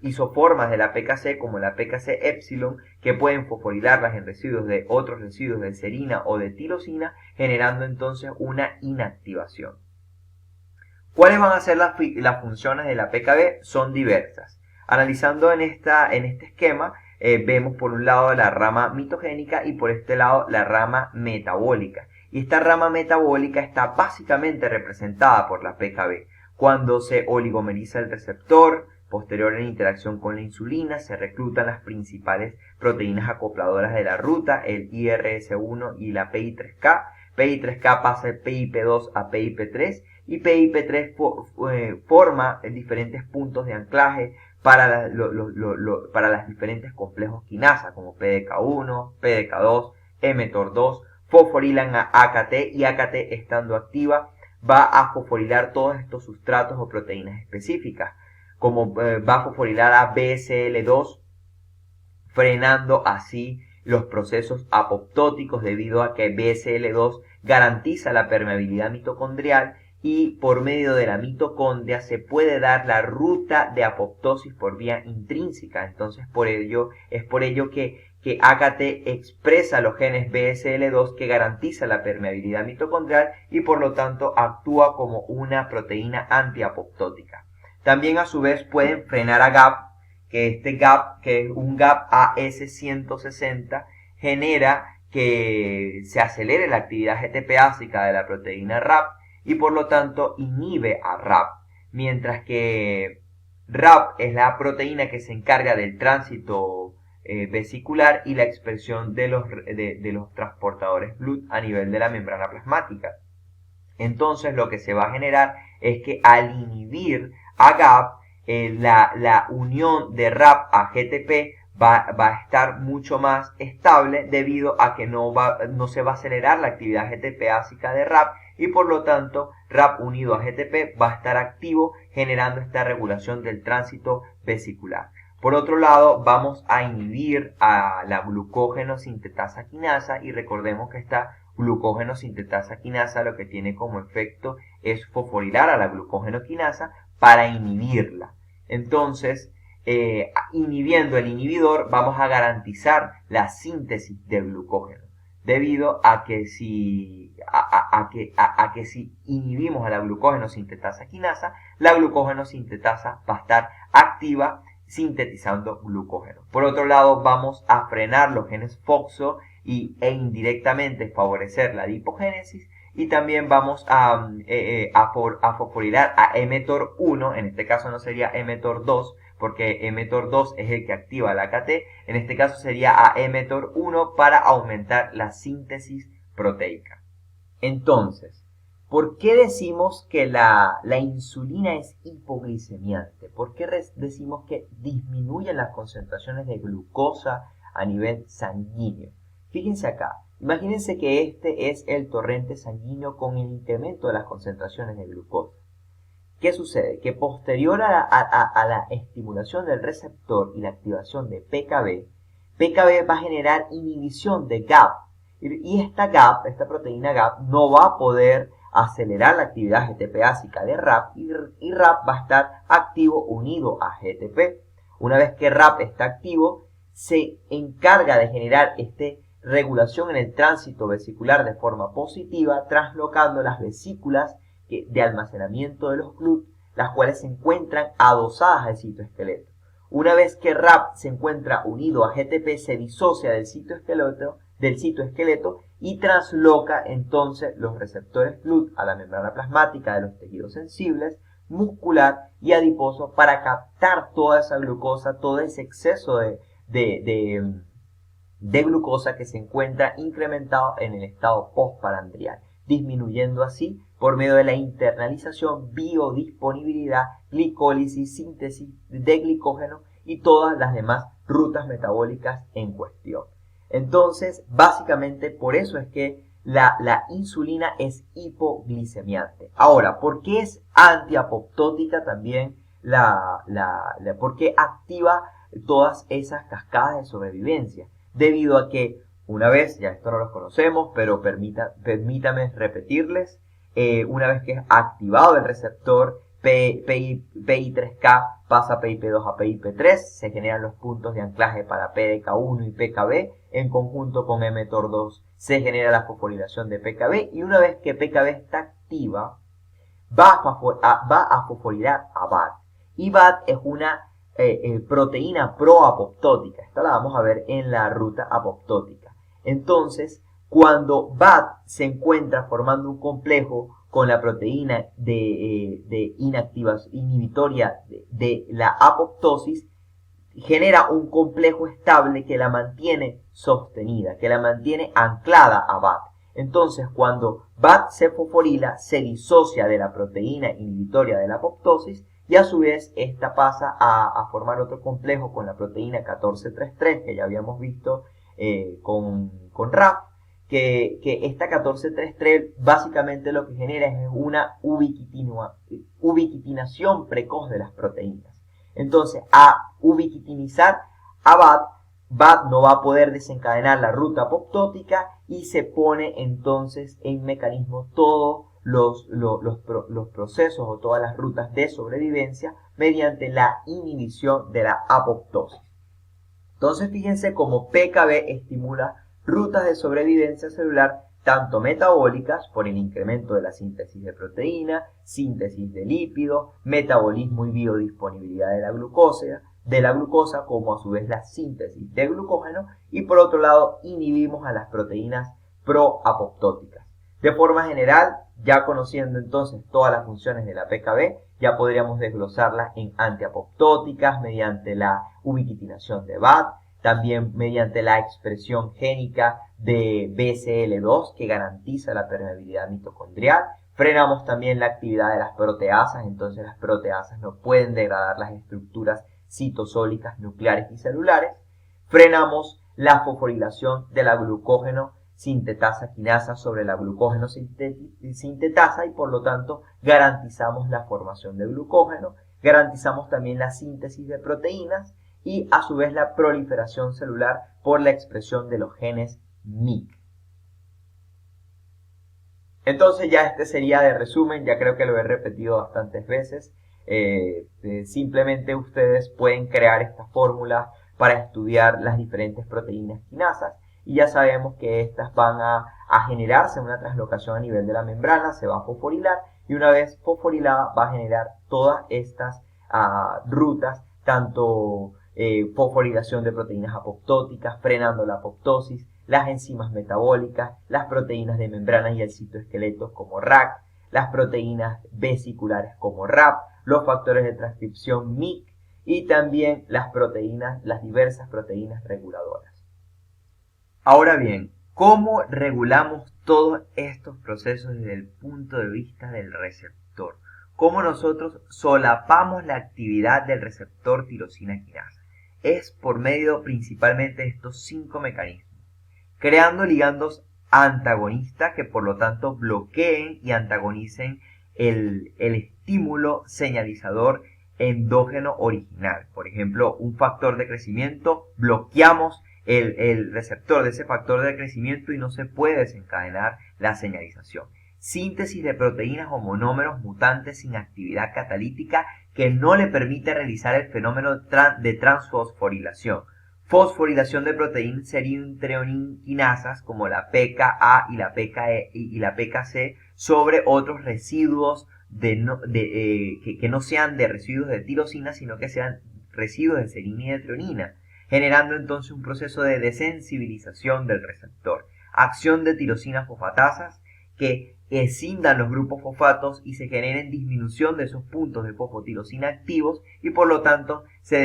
isoformas de la PKC, como la PKC epsilon, que pueden fosforilarlas en residuos de otros residuos de serina o de tirosina, generando entonces una inactivación. ¿Cuáles van a ser las funciones de la PKB? Son diversas. Analizando en este esquema, vemos por un lado la rama mitogénica y por este lado la rama metabólica. Y esta rama metabólica está básicamente representada por la PKB. Cuando se oligomeriza el receptor, Posterior a la interacción con la insulina, se reclutan las principales proteínas acopladoras de la ruta, el IRS1 y la PI3K. PI3K pasa de PIP2 a PIP3 y PIP3 forma diferentes puntos de anclaje para las diferentes complejos quinasa como PDK1, PDK2, mTOR2, fosforilan a AKT y AKT estando activa va a fosforilar todos estos sustratos o proteínas específicas, como va a fosforilar a BSL2, frenando así los procesos apoptóticos debido a que BSL2 garantiza la permeabilidad mitocondrial y por medio de la mitocondria se puede dar la ruta de apoptosis por vía intrínseca. Entonces es por ello que AKT expresa los genes BSL2 que garantiza la permeabilidad mitocondrial y por lo tanto actúa como una proteína antiapoptótica. También a su vez pueden frenar a GAP, que que es un GAP AS160, genera que se acelere la actividad GTP ácica de la proteína RAP y por lo tanto inhibe a RAP, mientras que RAP es la proteína que se encarga del tránsito vesicular y la expresión de los transportadores GLUT a nivel de la membrana plasmática. Entonces lo que se va a generar es que al inhibir a GAP, la unión de RAP a GTP va a estar mucho más estable debido a que no se va a acelerar la actividad GTP ácica de RAP y por lo tanto RAP unido a GTP va a estar activo generando esta regulación del tránsito vesicular. Por otro lado, vamos a inhibir a la glucógeno sintetasa quinasa y recordemos que esta glucógeno sintetasa quinasa lo que tiene como efecto es fosforilar a la glucógeno quinasa para inhibirla. Entonces, inhibiendo el inhibidor vamos a garantizar la síntesis del glucógeno, debido a que si inhibimos a la glucógeno sintetasa quinasa, la glucógeno sintetasa va a estar activa sintetizando glucógeno. Por otro lado, vamos a frenar los genes FOXO e indirectamente favorecer la adipogénesis y también vamos a fosforilar a mTOR1, en este caso no sería mTOR2 porque mTOR2 es el que activa la AKT, en este caso sería a mTOR1 para aumentar la síntesis proteica. Entonces, ¿por qué decimos que la insulina es hipoglicemiante? ¿Por qué decimos que disminuyen las concentraciones de glucosa a nivel sanguíneo? Fíjense acá, imagínense que este es el torrente sanguíneo con el incremento de las concentraciones de glucosa. ¿Qué sucede? Que posterior a la estimulación del receptor y la activación de PKB va a generar inhibición de GAP. Y esta proteína GAP, no va a poder acelerar la actividad GTP ácica de RAP y RAP va a estar activo unido a GTP. Una vez que RAP está activo, se encarga de generar regulación en el tránsito vesicular de forma positiva, traslocando las vesículas de almacenamiento de los GLUT, las cuales se encuentran adosadas al citoesqueleto. Una vez que RAP se encuentra unido a GTP, se disocia del citoesqueleto y trasloca entonces los receptores GLUT a la membrana plasmática de los tejidos sensibles, muscular y adiposo para captar toda esa glucosa, todo ese exceso de glucosa que se encuentra incrementado en el estado postprandial, disminuyendo así por medio de la internalización, biodisponibilidad, glicólisis, síntesis de glicógeno y todas las demás rutas metabólicas en cuestión. Entonces, básicamente por eso es que la insulina es hipoglicemiante. Ahora, ¿por qué es antiapoptótica también? ¿Por qué activa todas esas cascadas de sobrevivencia? Debido a que, una vez, ya esto no lo conocemos, pero permítame repetirles, una vez que es activado el receptor PI3K pasa PIP2 a PIP3, se generan los puntos de anclaje para PDK1 y PKB, en conjunto con mTOR2 se genera la fosforilación de PKB y una vez que PKB está activa va a fosforilar a BAT y BAT es una proteína proapoptótica. Esta la vamos a ver en la ruta apoptótica. Entonces, cuando BAT se encuentra formando un complejo con la proteína de inhibitoria de la apoptosis, genera un complejo estable que la mantiene sostenida, que la mantiene anclada a BAT. Entonces, cuando BAT se fosforila, se disocia de la proteína inhibitoria de la apoptosis y a su vez esta pasa a formar otro complejo con la proteína 1433 que ya habíamos visto con RAF, que esta 1433 básicamente lo que genera es una ubiquitinación precoz de las proteínas. Entonces, a ubiquitinizar a BAT no va a poder desencadenar la ruta apoptótica y se pone entonces en mecanismo todos los procesos o todas las rutas de sobrevivencia mediante la inhibición de la apoptosis. Entonces, fíjense cómo PKB estimula rutas de sobrevivencia celular tanto metabólicas por el incremento de la síntesis de proteína, síntesis de lípidos, metabolismo y biodisponibilidad de la glucosa, como a su vez la síntesis de glucógeno, y por otro lado inhibimos a las proteínas proapoptóticas. De forma general, ya conociendo entonces todas las funciones de la PKB, ya podríamos desglosarlas en antiapoptóticas mediante la ubiquitinación de BAT, también mediante la expresión génica de BCL2 que garantiza la permeabilidad mitocondrial. Frenamos también la actividad de las proteasas, entonces las proteasas no pueden degradar las estructuras citosólicas nucleares y celulares. Frenamos la fosforilación de la glucógeno sintetasa quinasa sobre la glucógeno sintetasa y por lo tanto garantizamos la formación de glucógeno, garantizamos también la síntesis de proteínas y a su vez la proliferación celular por la expresión de los genes MYC. Entonces ya este sería de resumen, ya creo que lo he repetido bastantes veces. Simplemente ustedes pueden crear estas fórmulas para estudiar las diferentes proteínas quinasas y ya sabemos que estas van a generarse una translocación a nivel de la membrana, se va a fosforilar y una vez fosforilada va a generar todas estas rutas, tanto fosforilación de proteínas apoptóticas, frenando la apoptosis, las enzimas metabólicas, las proteínas de membrana y el citoesqueleto como RAC, las proteínas vesiculares como RAP, los factores de transcripción MYC y también las diversas proteínas reguladoras. Ahora bien, ¿cómo regulamos todos estos procesos desde el punto de vista del receptor? ¿Cómo nosotros solapamos la actividad del receptor tirosina quinasa? Es por medio principalmente de estos 5 mecanismos. Creando ligandos antagonistas que por lo tanto bloqueen y antagonicen el estímulo señalizador endógeno original. Por ejemplo, un factor de crecimiento, bloqueamos el receptor de ese factor de crecimiento y no se puede desencadenar la señalización. Síntesis de proteínas o monómeros mutantes sin actividad catalítica que no le permite realizar el fenómeno de transfosforilación. Fosforilación de proteínas serina-treoninquinasas como la PKA y la PKE y la PKC sobre otros residuos que no sean de residuos de tirosina, sino que sean residuos de serina y de treonina, generando entonces un proceso de desensibilización del receptor. Acción de tirosina fosfatasas que escindan los grupos fosfatos y se generen disminución de esos puntos de fosfotirosina activos y por lo tanto se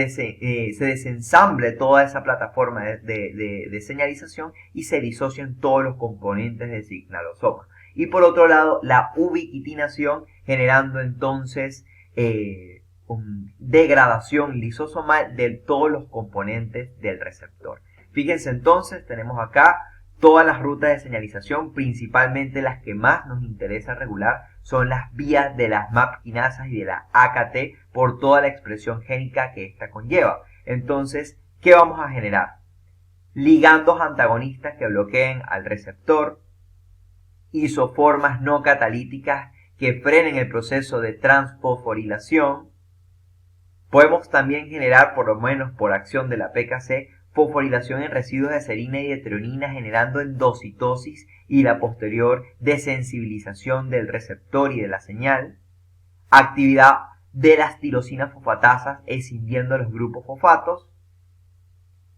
desensamble toda esa plataforma de señalización y se disocian todos los componentes del signalosoma. Y por otro lado, la ubiquitinación generando entonces degradación lisosomal de todos los componentes del receptor. Fíjense entonces, tenemos acá todas las rutas de señalización, principalmente las que más nos interesa regular, son las vías de las MAP quinasas y de la AKT por toda la expresión génica que ésta conlleva. Entonces, ¿qué vamos a generar? Ligandos antagonistas que bloqueen al receptor, isoformas no catalíticas que frenen el proceso de transfosforilación. Podemos también generar, por lo menos por acción de la PKC, fosforilación en residuos de serina y de treonina generando endocitosis y la posterior desensibilización del receptor y de la señal, actividad de las tirosinas fosfatasas escindiendo los grupos fosfatos,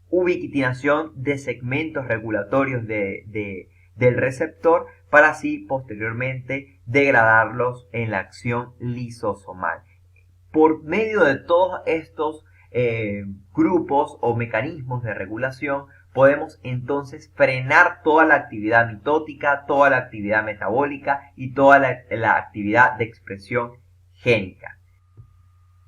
ubiquitinación de segmentos regulatorios del receptor para así posteriormente degradarlos en la acción lisosomal. Por medio de todos estos grupos o mecanismos de regulación, podemos entonces frenar toda la actividad mitótica, toda la actividad metabólica y toda la actividad de expresión génica.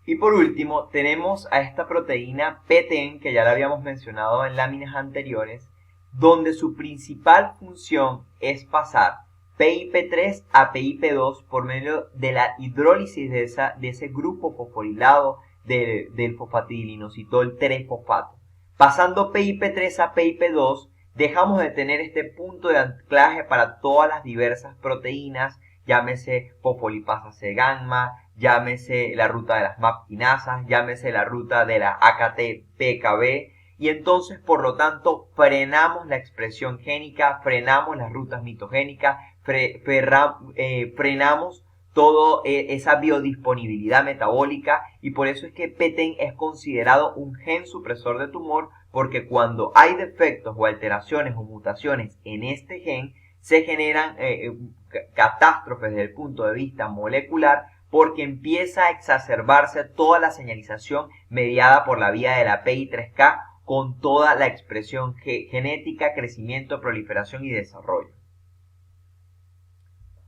Y por último, tenemos a esta proteína PTEN, que ya la habíamos mencionado en láminas anteriores, donde su principal función es pasar PIP3 a PIP2 por medio de la hidrólisis de ese grupo fosforilado del fosfatidilinositol 3-fosfato. Pasando PIP3 a PIP2, dejamos de tener este punto de anclaje para todas las diversas proteínas, llámese fosfolipasa C-gamma, llámese la ruta de las MAP quinasas, llámese la ruta de la AKT-PKB, y entonces, por lo tanto, frenamos la expresión génica, frenamos las rutas mitogénicas, frenamos toda esa biodisponibilidad metabólica, y por eso es que PTEN es considerado un gen supresor de tumor, porque cuando hay defectos o alteraciones o mutaciones en este gen, se generan catástrofes desde el punto de vista molecular, porque empieza a exacerbarse toda la señalización mediada por la vía de la PI3K con toda la expresión genética, crecimiento, proliferación y desarrollo.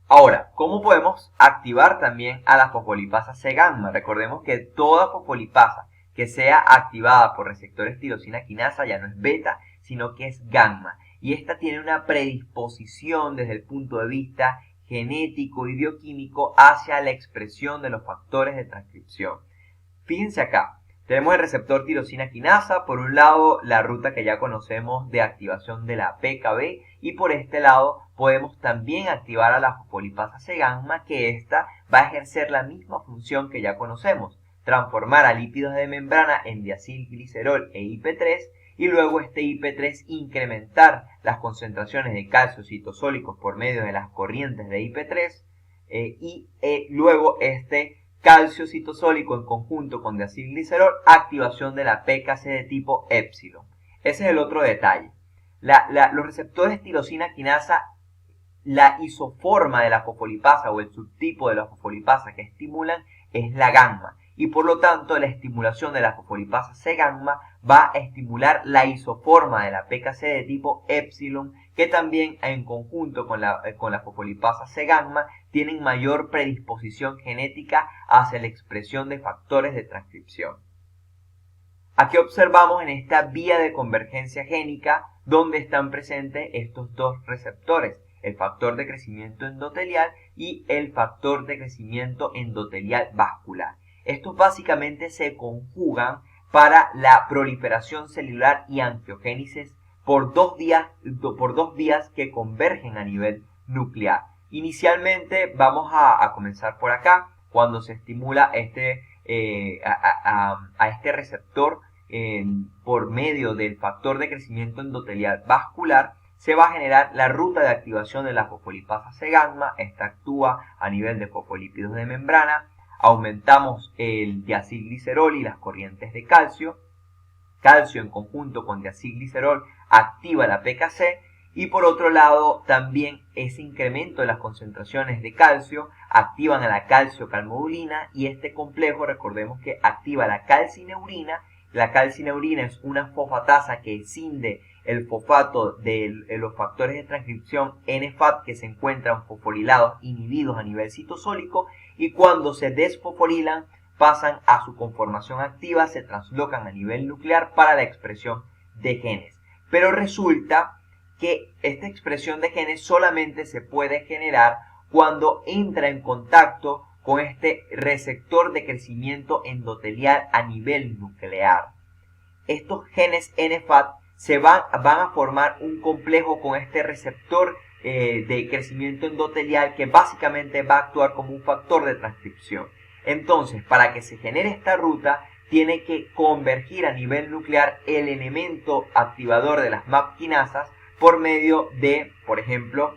Ahora, ¿cómo podemos activar también a la fosfolipasa C-gamma? Recordemos que toda fosfolipasa que sea activada por receptores tirosina quinasa ya no es beta, sino que es gamma. Y esta tiene una predisposición desde el punto de vista genético y bioquímico hacia la expresión de los factores de transcripción. Fíjense acá, tenemos el receptor tirosina quinasa, por un lado la ruta que ya conocemos de activación de la PKB, y por este lado podemos también activar a la fosfolipasa C-gamma, que esta va a ejercer la misma función que ya conocemos, transformar a lípidos de membrana en diacilglicerol e IP3, y luego este IP3 incrementar las concentraciones de calcio citosólicos por medio de las corrientes de IP3, y luego este calcio citosólico en conjunto con diacilglicerol, activación de la PKC de tipo épsilon. Ese es el otro detalle. Los receptores tirosina quinasa, la isoforma de la fosfolipasa o el subtipo de la fosfolipasa que estimulan es la gamma, y por lo tanto la estimulación de la fosfolipasa C-gamma va a estimular la isoforma de la PKC de tipo épsilon, que también en conjunto con la fosfolipasa C-gamma tienen mayor predisposición genética hacia la expresión de factores de transcripción. Aquí observamos en esta vía de convergencia génica donde están presentes estos dos receptores, el factor de crecimiento endotelial y el factor de crecimiento endotelial vascular. Estos básicamente se conjugan para la proliferación celular y angiogénesis por dos vías que convergen a nivel nuclear. Inicialmente vamos a comenzar por acá, cuando se estimula a este receptor por medio del factor de crecimiento endotelial vascular, se va a generar la ruta de activación de la fosfolipasa C-gamma. Esta actúa a nivel de fosfolípidos de membrana. Aumentamos el diacilglicerol y las corrientes de calcio. Calcio en conjunto con diacilglicerol activa la PKC, y por otro lado también ese incremento de las concentraciones de calcio activan a la calciocalmodulina, y este complejo, recordemos que activa la calcineurina. La calcineurina es una fosfatasa que escinde el fosfato de los factores de transcripción NFAT que se encuentran fosforilados inhibidos a nivel citosólico, y cuando se desfosforilan pasan a su conformación activa, se translocan a nivel nuclear para la expresión de genes. Pero resulta que esta expresión de genes solamente se puede generar cuando entra en contacto con este receptor de crecimiento endotelial a nivel nuclear. Estos genes NFAT van a formar un complejo con este receptor de crecimiento endotelial, que básicamente va a actuar como un factor de transcripción. Entonces, para que se genere esta ruta, tiene que convergir a nivel nuclear el elemento activador de las MAP quinasas por medio de, por ejemplo,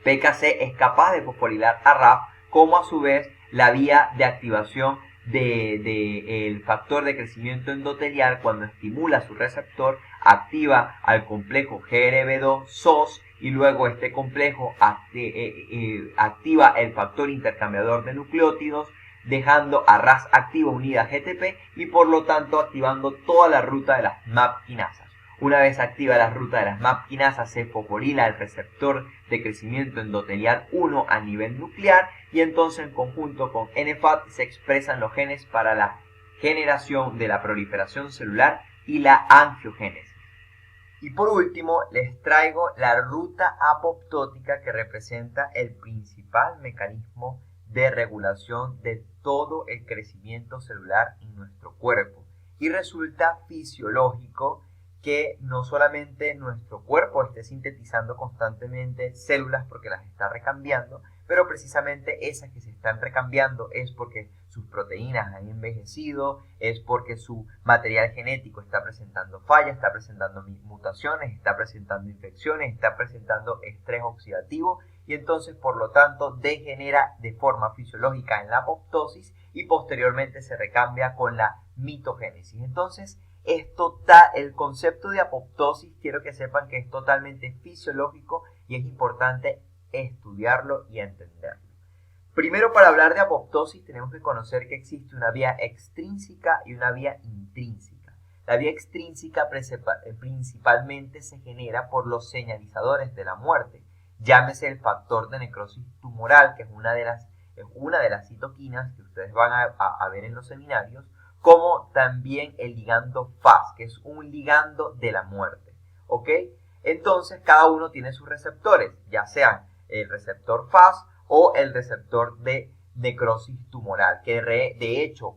PKC es capaz de fosforilar a RAF, como a su vez la vía de activación del factor de crecimiento endotelial, cuando estimula su receptor, activa al complejo GRB2 SOS, y luego este complejo activa el factor intercambiador de nucleótidos, dejando a RAS activa unida a GTP y por lo tanto activando toda la ruta de las MAP quinasas. Una vez activa la ruta de las MAP quinasas, se fosforila el receptor de crecimiento endotelial 1 a nivel nuclear y entonces en conjunto con NFAT se expresan los genes para la generación de la proliferación celular y la angiogénesis. Y por último, les traigo la ruta apoptótica que representa el principal mecanismo de regulación de todo el crecimiento celular en nuestro cuerpo. Y resulta fisiológico que no solamente nuestro cuerpo esté sintetizando constantemente células porque las está recambiando, pero precisamente esas que se están recambiando es porque sus proteínas han envejecido, es porque su material genético está presentando fallas, está presentando mutaciones, está presentando infecciones, está presentando estrés oxidativo y entonces por lo tanto degenera de forma fisiológica en la apoptosis y posteriormente se recambia con la mitogénesis. Entonces el concepto de apoptosis quiero que sepan que es totalmente fisiológico y es importante estudiarlo y entenderlo. Primero, para hablar de apoptosis tenemos que conocer que existe una vía extrínseca y una vía intrínseca. La vía extrínseca principalmente se genera por los señalizadores de la muerte. Llámese el factor de necrosis tumoral, que es una de las citoquinas que ustedes van a ver en los seminarios, como también el ligando FAS, que es un ligando de la muerte. ¿Ok? Entonces, cada uno tiene sus receptores, ya sean el receptor FAS o el receptor de necrosis tumoral, que de hecho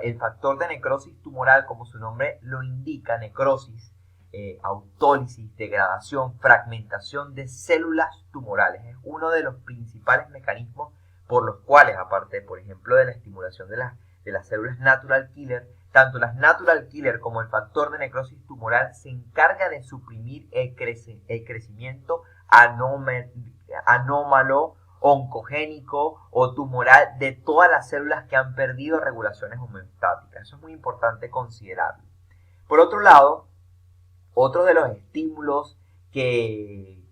el factor de necrosis tumoral, como su nombre lo indica, necrosis, autólisis, degradación, fragmentación de células tumorales, es uno de los principales mecanismos por los cuales, aparte, por ejemplo, de la estimulación de las células natural killer, tanto las natural killer como el factor de necrosis tumoral se encarga de suprimir el crecimiento anómalo, oncogénico o tumoral de todas las células que han perdido regulaciones homeostáticas. Eso es muy importante considerarlo. Por otro lado, otro de los estímulos que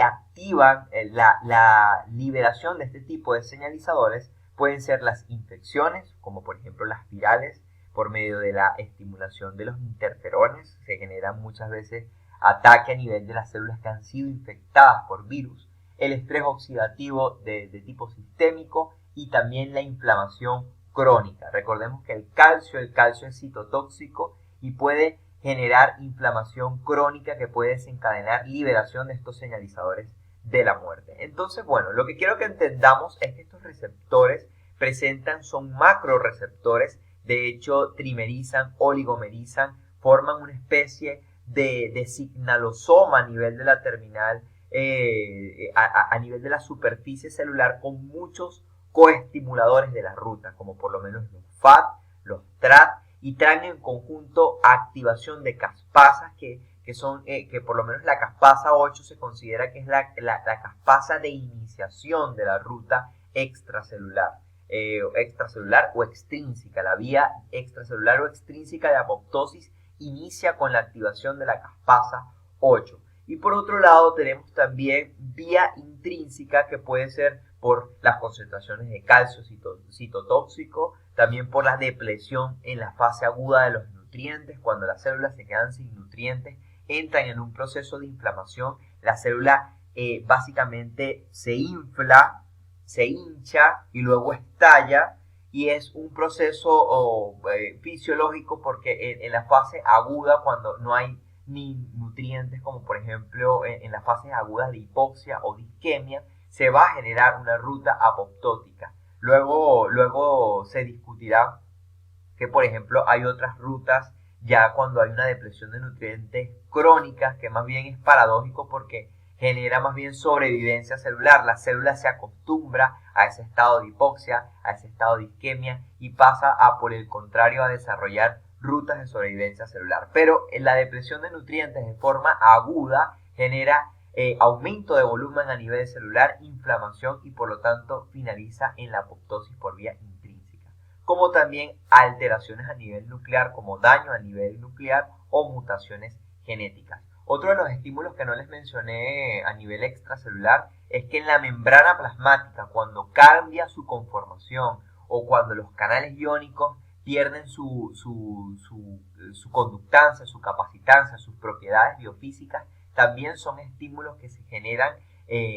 activan la liberación de este tipo de señalizadores pueden ser las infecciones, como por ejemplo las virales, por medio de la estimulación de los interferones. Se generan muchas veces ataque a nivel de las células que han sido infectadas por virus, el estrés oxidativo de tipo sistémico y también la inflamación crónica. Recordemos que el calcio es citotóxico y puede generar inflamación crónica que puede desencadenar liberación de estos señalizadores de la muerte. Entonces, bueno, lo que quiero que entendamos es que estos receptores son macroreceptores, de hecho trimerizan, oligomerizan, forman una especie de signalosoma a nivel de la terminal, a nivel de la superficie celular, con muchos coestimuladores de la ruta, como por lo menos los FAT, los TRAT, y traen en conjunto activación de caspasas que por lo menos la caspasa 8 se considera que es la caspasa de iniciación de la ruta extracelular o extrínseca. La vía extracelular o extrínseca de apoptosis inicia con la activación de la caspasa 8. Y por otro lado tenemos también vía intrínseca, que puede ser por las concentraciones de calcio citotóxico, también por la depresión en la fase aguda de los nutrientes. Cuando las células se quedan sin nutrientes, entran en un proceso de inflamación. La célula básicamente se infla, se hincha y luego estalla, y es un proceso fisiológico porque en la fase aguda, cuando no hay ni nutrientes, como por ejemplo en las fases agudas de hipoxia o de isquemia, se va a generar una ruta apoptótica. Luego se discutirá que, por ejemplo, hay otras rutas ya cuando hay una depresión de nutrientes crónicas, que más bien es paradójico porque genera más bien sobrevivencia celular. La célula se acostumbra a ese estado de hipoxia, a ese estado de isquemia, y pasa por el contrario, a desarrollar rutas de sobrevivencia celular. Pero en la depresión de nutrientes de forma aguda genera aumento de volumen a nivel celular, inflamación, y por lo tanto finaliza en la apoptosis por vía intrínseca. Como también alteraciones a nivel nuclear, como daño a nivel nuclear o mutaciones genéticas. Otro de los estímulos que no les mencioné a nivel extracelular es que en la membrana plasmática, cuando cambia su conformación o cuando los canales iónicos pierden su conductancia, su capacitancia, sus propiedades biofísicas, también son estímulos que se generan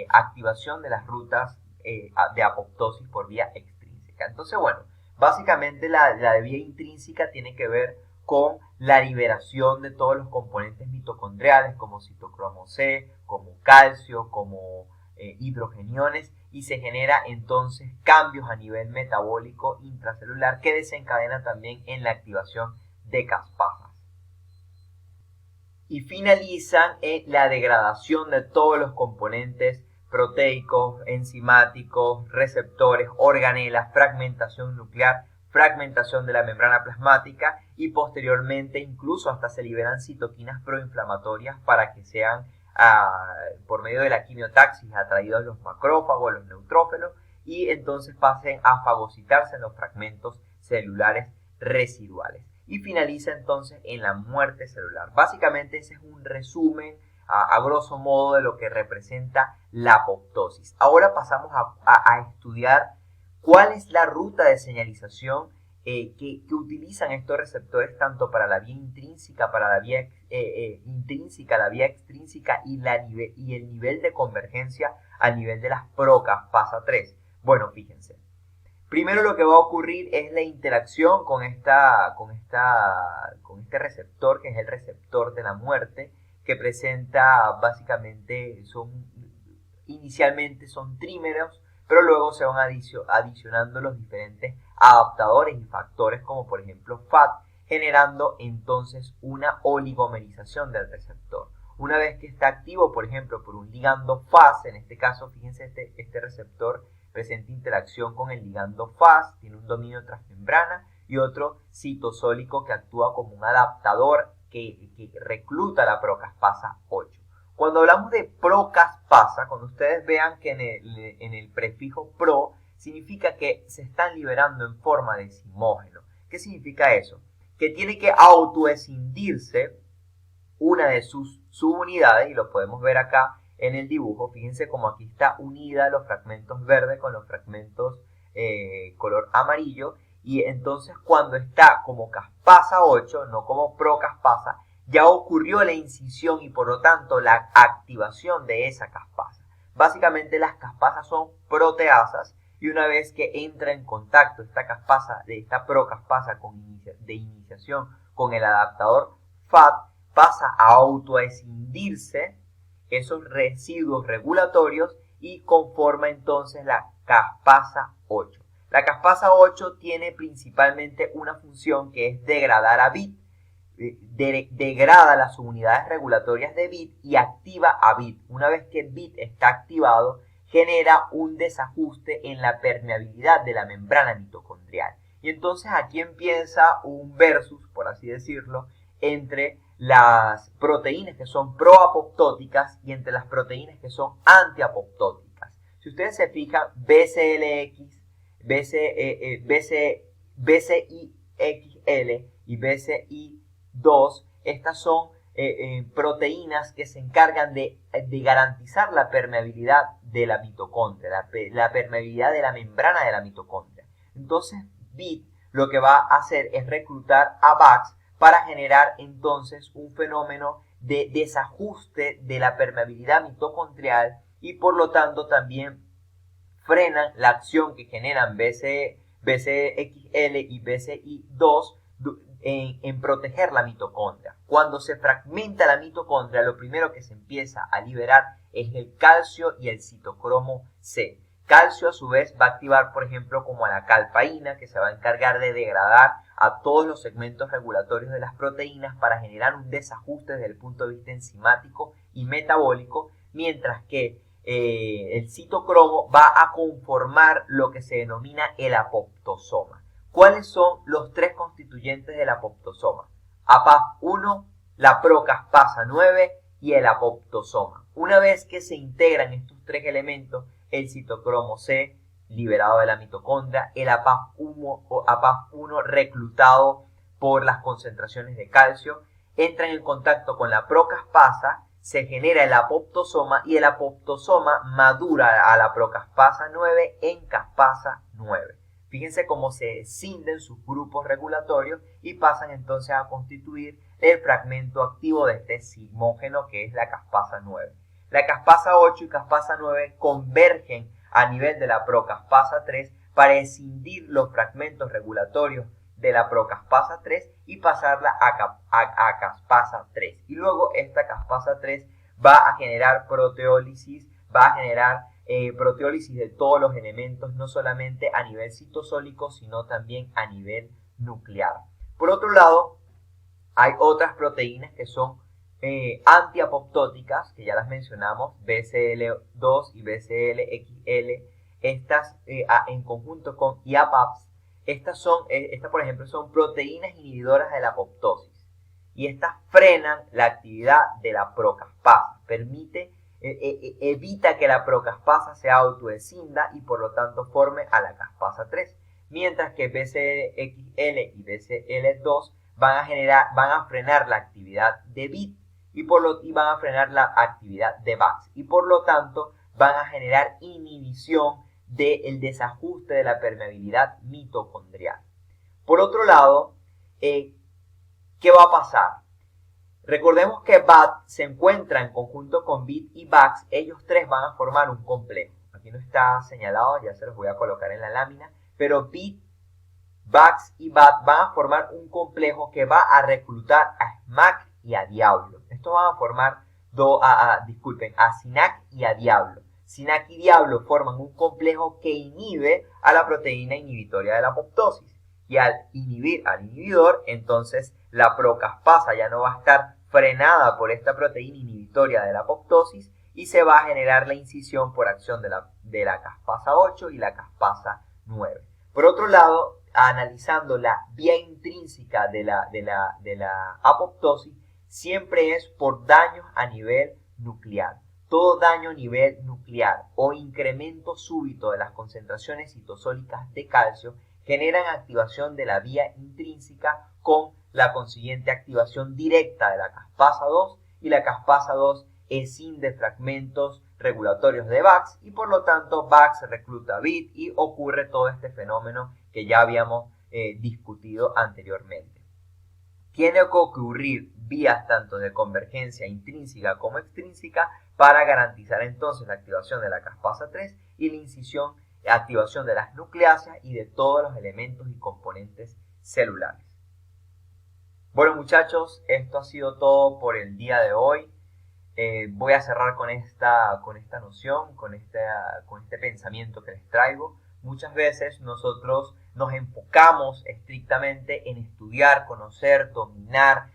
activación de las rutas de apoptosis por vía extrínseca. Entonces, bueno, básicamente la de vía intrínseca tiene que ver con la liberación de todos los componentes mitocondriales como citocromo C, como calcio, como hidrogeniones, y se genera entonces cambios a nivel metabólico intracelular que desencadenan también en la activación de caspasas. Y finalizan en la degradación de todos los componentes proteicos, enzimáticos, receptores, organelas, fragmentación nuclear, fragmentación de la membrana plasmática y posteriormente incluso hasta se liberan citoquinas proinflamatorias para que sean por medio de la quimiotaxis atraídos los macrófagos, los neutrófilos, y entonces pasen a fagocitarse en los fragmentos celulares residuales. Y finaliza entonces en la muerte celular. Básicamente ese es un resumen a grosso modo de lo que representa la apoptosis. Ahora pasamos a estudiar cuál es la ruta de señalización que utilizan estos receptores tanto para la vía intrínseca, para la vía intrínseca, la vía extrínseca y el nivel de convergencia a nivel de las procaspasa 3. Bueno, fíjense. Primero lo que va a ocurrir es la interacción con este receptor, que es el receptor de la muerte, que presenta básicamente, inicialmente son trímeros, pero luego se van adicionando los diferentes adaptadores y factores como por ejemplo FAT, generando entonces una oligomerización del receptor. Una vez que está activo, por ejemplo, por un ligando FAS, en este caso, fíjense, este receptor presenta interacción con el ligando FAS, tiene un dominio transmembrana y otro citosólico que actúa como un adaptador que recluta la procaspasa 8. Cuando hablamos de procaspasa, cuando ustedes vean que en el prefijo pro, significa que se están liberando en forma de zimógeno. ¿Qué significa eso? Que tiene que autoescindirse una de sus subunidades, y lo podemos ver acá en el dibujo. Fíjense como aquí está unida los fragmentos verdes con los fragmentos color amarillo, y entonces cuando está como caspasa 8, no como procaspasa, ya ocurrió la incisión y por lo tanto la activación de esa caspasa. Básicamente las caspasas son proteasas y una vez que entra en contacto esta procaspasa de iniciación con el adaptador FAT, pasa a autoescindirse esos residuos regulatorios y conforma entonces la caspasa 8. La caspasa 8 tiene principalmente una función que es degradar a BIT. Degrada las unidades regulatorias de BIT y activa a BIT. Una vez que BIT está activado, genera un desajuste en la permeabilidad de la membrana mitocondrial. Y entonces aquí empieza un versus, por así decirlo, entre las proteínas que son proapoptóticas y entre las proteínas que son antiapoptóticas. Si ustedes se fijan, BCLX, BCIXL y BCI2, estas son proteínas que se encargan de garantizar la permeabilidad de la mitocondria, la permeabilidad de la membrana de la mitocondria. Entonces, BIT lo que va a hacer es reclutar a VAX para generar entonces un fenómeno de desajuste de la permeabilidad mitocondrial y por lo tanto también frenan la acción que generan BCXL y BCI2 en proteger la mitocondria. Cuando se fragmenta la mitocondria, lo primero que se empieza a liberar es el calcio y el citocromo C. Calcio a su vez va a activar, por ejemplo, como a la calpaína, que se va a encargar de degradar a todos los segmentos regulatorios de las proteínas para generar un desajuste desde el punto de vista enzimático y metabólico, mientras que el citocromo va a conformar lo que se denomina el apoptosoma. ¿Cuáles son los tres constituyentes del apoptosoma? APAF1, la procaspasa 9 y el apoptosoma. Una vez que se integran estos tres elementos, el citocromo C liberado de la mitocondria, el APAF1 reclutado por las concentraciones de calcio, entran en contacto con la procaspasa, se genera el apoptosoma y el apoptosoma madura a la procaspasa 9 en caspasa 9. Fíjense cómo se escinden sus grupos regulatorios y pasan entonces a constituir el fragmento activo de este sigmógeno que es la caspasa 9. La caspasa 8 y caspasa 9 convergen a nivel de la procaspasa 3 para escindir los fragmentos regulatorios de la procaspasa 3 y pasarla a caspasa 3. Y luego esta caspasa 3 va a generar proteólisis, va a generar proteólisis de todos los elementos, no solamente a nivel citosólico, sino también a nivel nuclear. Por otro lado, hay otras proteínas que son antiapoptóticas, que ya las mencionamos, BCL2 y BCLXL, estas en conjunto con IAPAPs. Estas por ejemplo, son proteínas inhibidoras de la apoptosis y estas frenan la actividad de la procaspasa, evita que la procaspasa se autoescinda y por lo tanto forme a la caspasa 3, mientras que BCLXL y BCL2 van a frenar la actividad de BIT y van a frenar la actividad de VAX y por lo tanto van a generar inhibición del desajuste de la permeabilidad mitocondrial. Por otro lado, ¿qué va a pasar? Recordemos que BAT se encuentra en conjunto con BIT y VAX, ellos tres van a formar un complejo. Aquí no está señalado, ya se los voy a colocar en la lámina, pero BIT, VAX y BAT van a formar un complejo que va a reclutar a SMAC y a Diablo. Estos van a formar a SINAC y a Diablo. SINAC y Diablo forman un complejo que inhibe a la proteína inhibitoria de la apoptosis. Y al inhibir al inhibidor, entonces la procaspasa ya no va a estar frenada por esta proteína inhibitoria de la apoptosis y se va a generar la incisión por acción de la caspasa 8 y la caspasa 9. Por otro lado, analizando la vía intrínseca de la apoptosis, siempre es por daños a nivel nuclear. Todo daño a nivel nuclear o incremento súbito de las concentraciones citosólicas de calcio generan activación de la vía intrínseca con la consiguiente activación directa de la caspasa 2 y la caspasa 2 escinde fragmentos regulatorios de VAX y por lo tanto VAX recluta BIT y ocurre todo este fenómeno que ya habíamos discutido anteriormente. Tiene que ocurrir vías tanto de convergencia intrínseca como extrínseca para garantizar entonces la activación de la caspasa 3 y la activación de las nucleáceas y de todos los elementos y componentes celulares. Bueno muchachos, esto ha sido todo por el día de hoy. Voy a cerrar con esta noción, con este pensamiento que les traigo. Muchas veces nosotros nos enfocamos estrictamente en estudiar, conocer, dominar,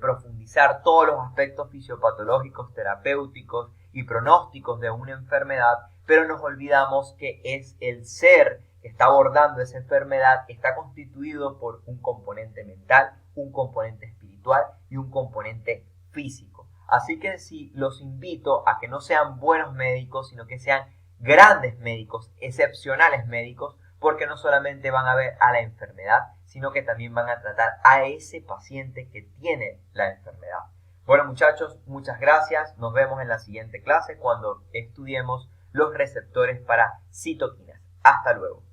profundizar todos los aspectos fisiopatológicos, terapéuticos y pronósticos de una enfermedad, pero nos olvidamos que es el ser que está abordando esa enfermedad, está constituido por un componente mental, un componente espiritual y un componente físico. Así que sí, los invito a que no sean buenos médicos, sino que sean grandes médicos, excepcionales médicos, porque no solamente van a ver a la enfermedad, sino que también van a tratar a ese paciente que tiene la enfermedad. Bueno muchachos, muchas gracias. Nos vemos en la siguiente clase cuando estudiemos los receptores para citoquinas. Hasta luego.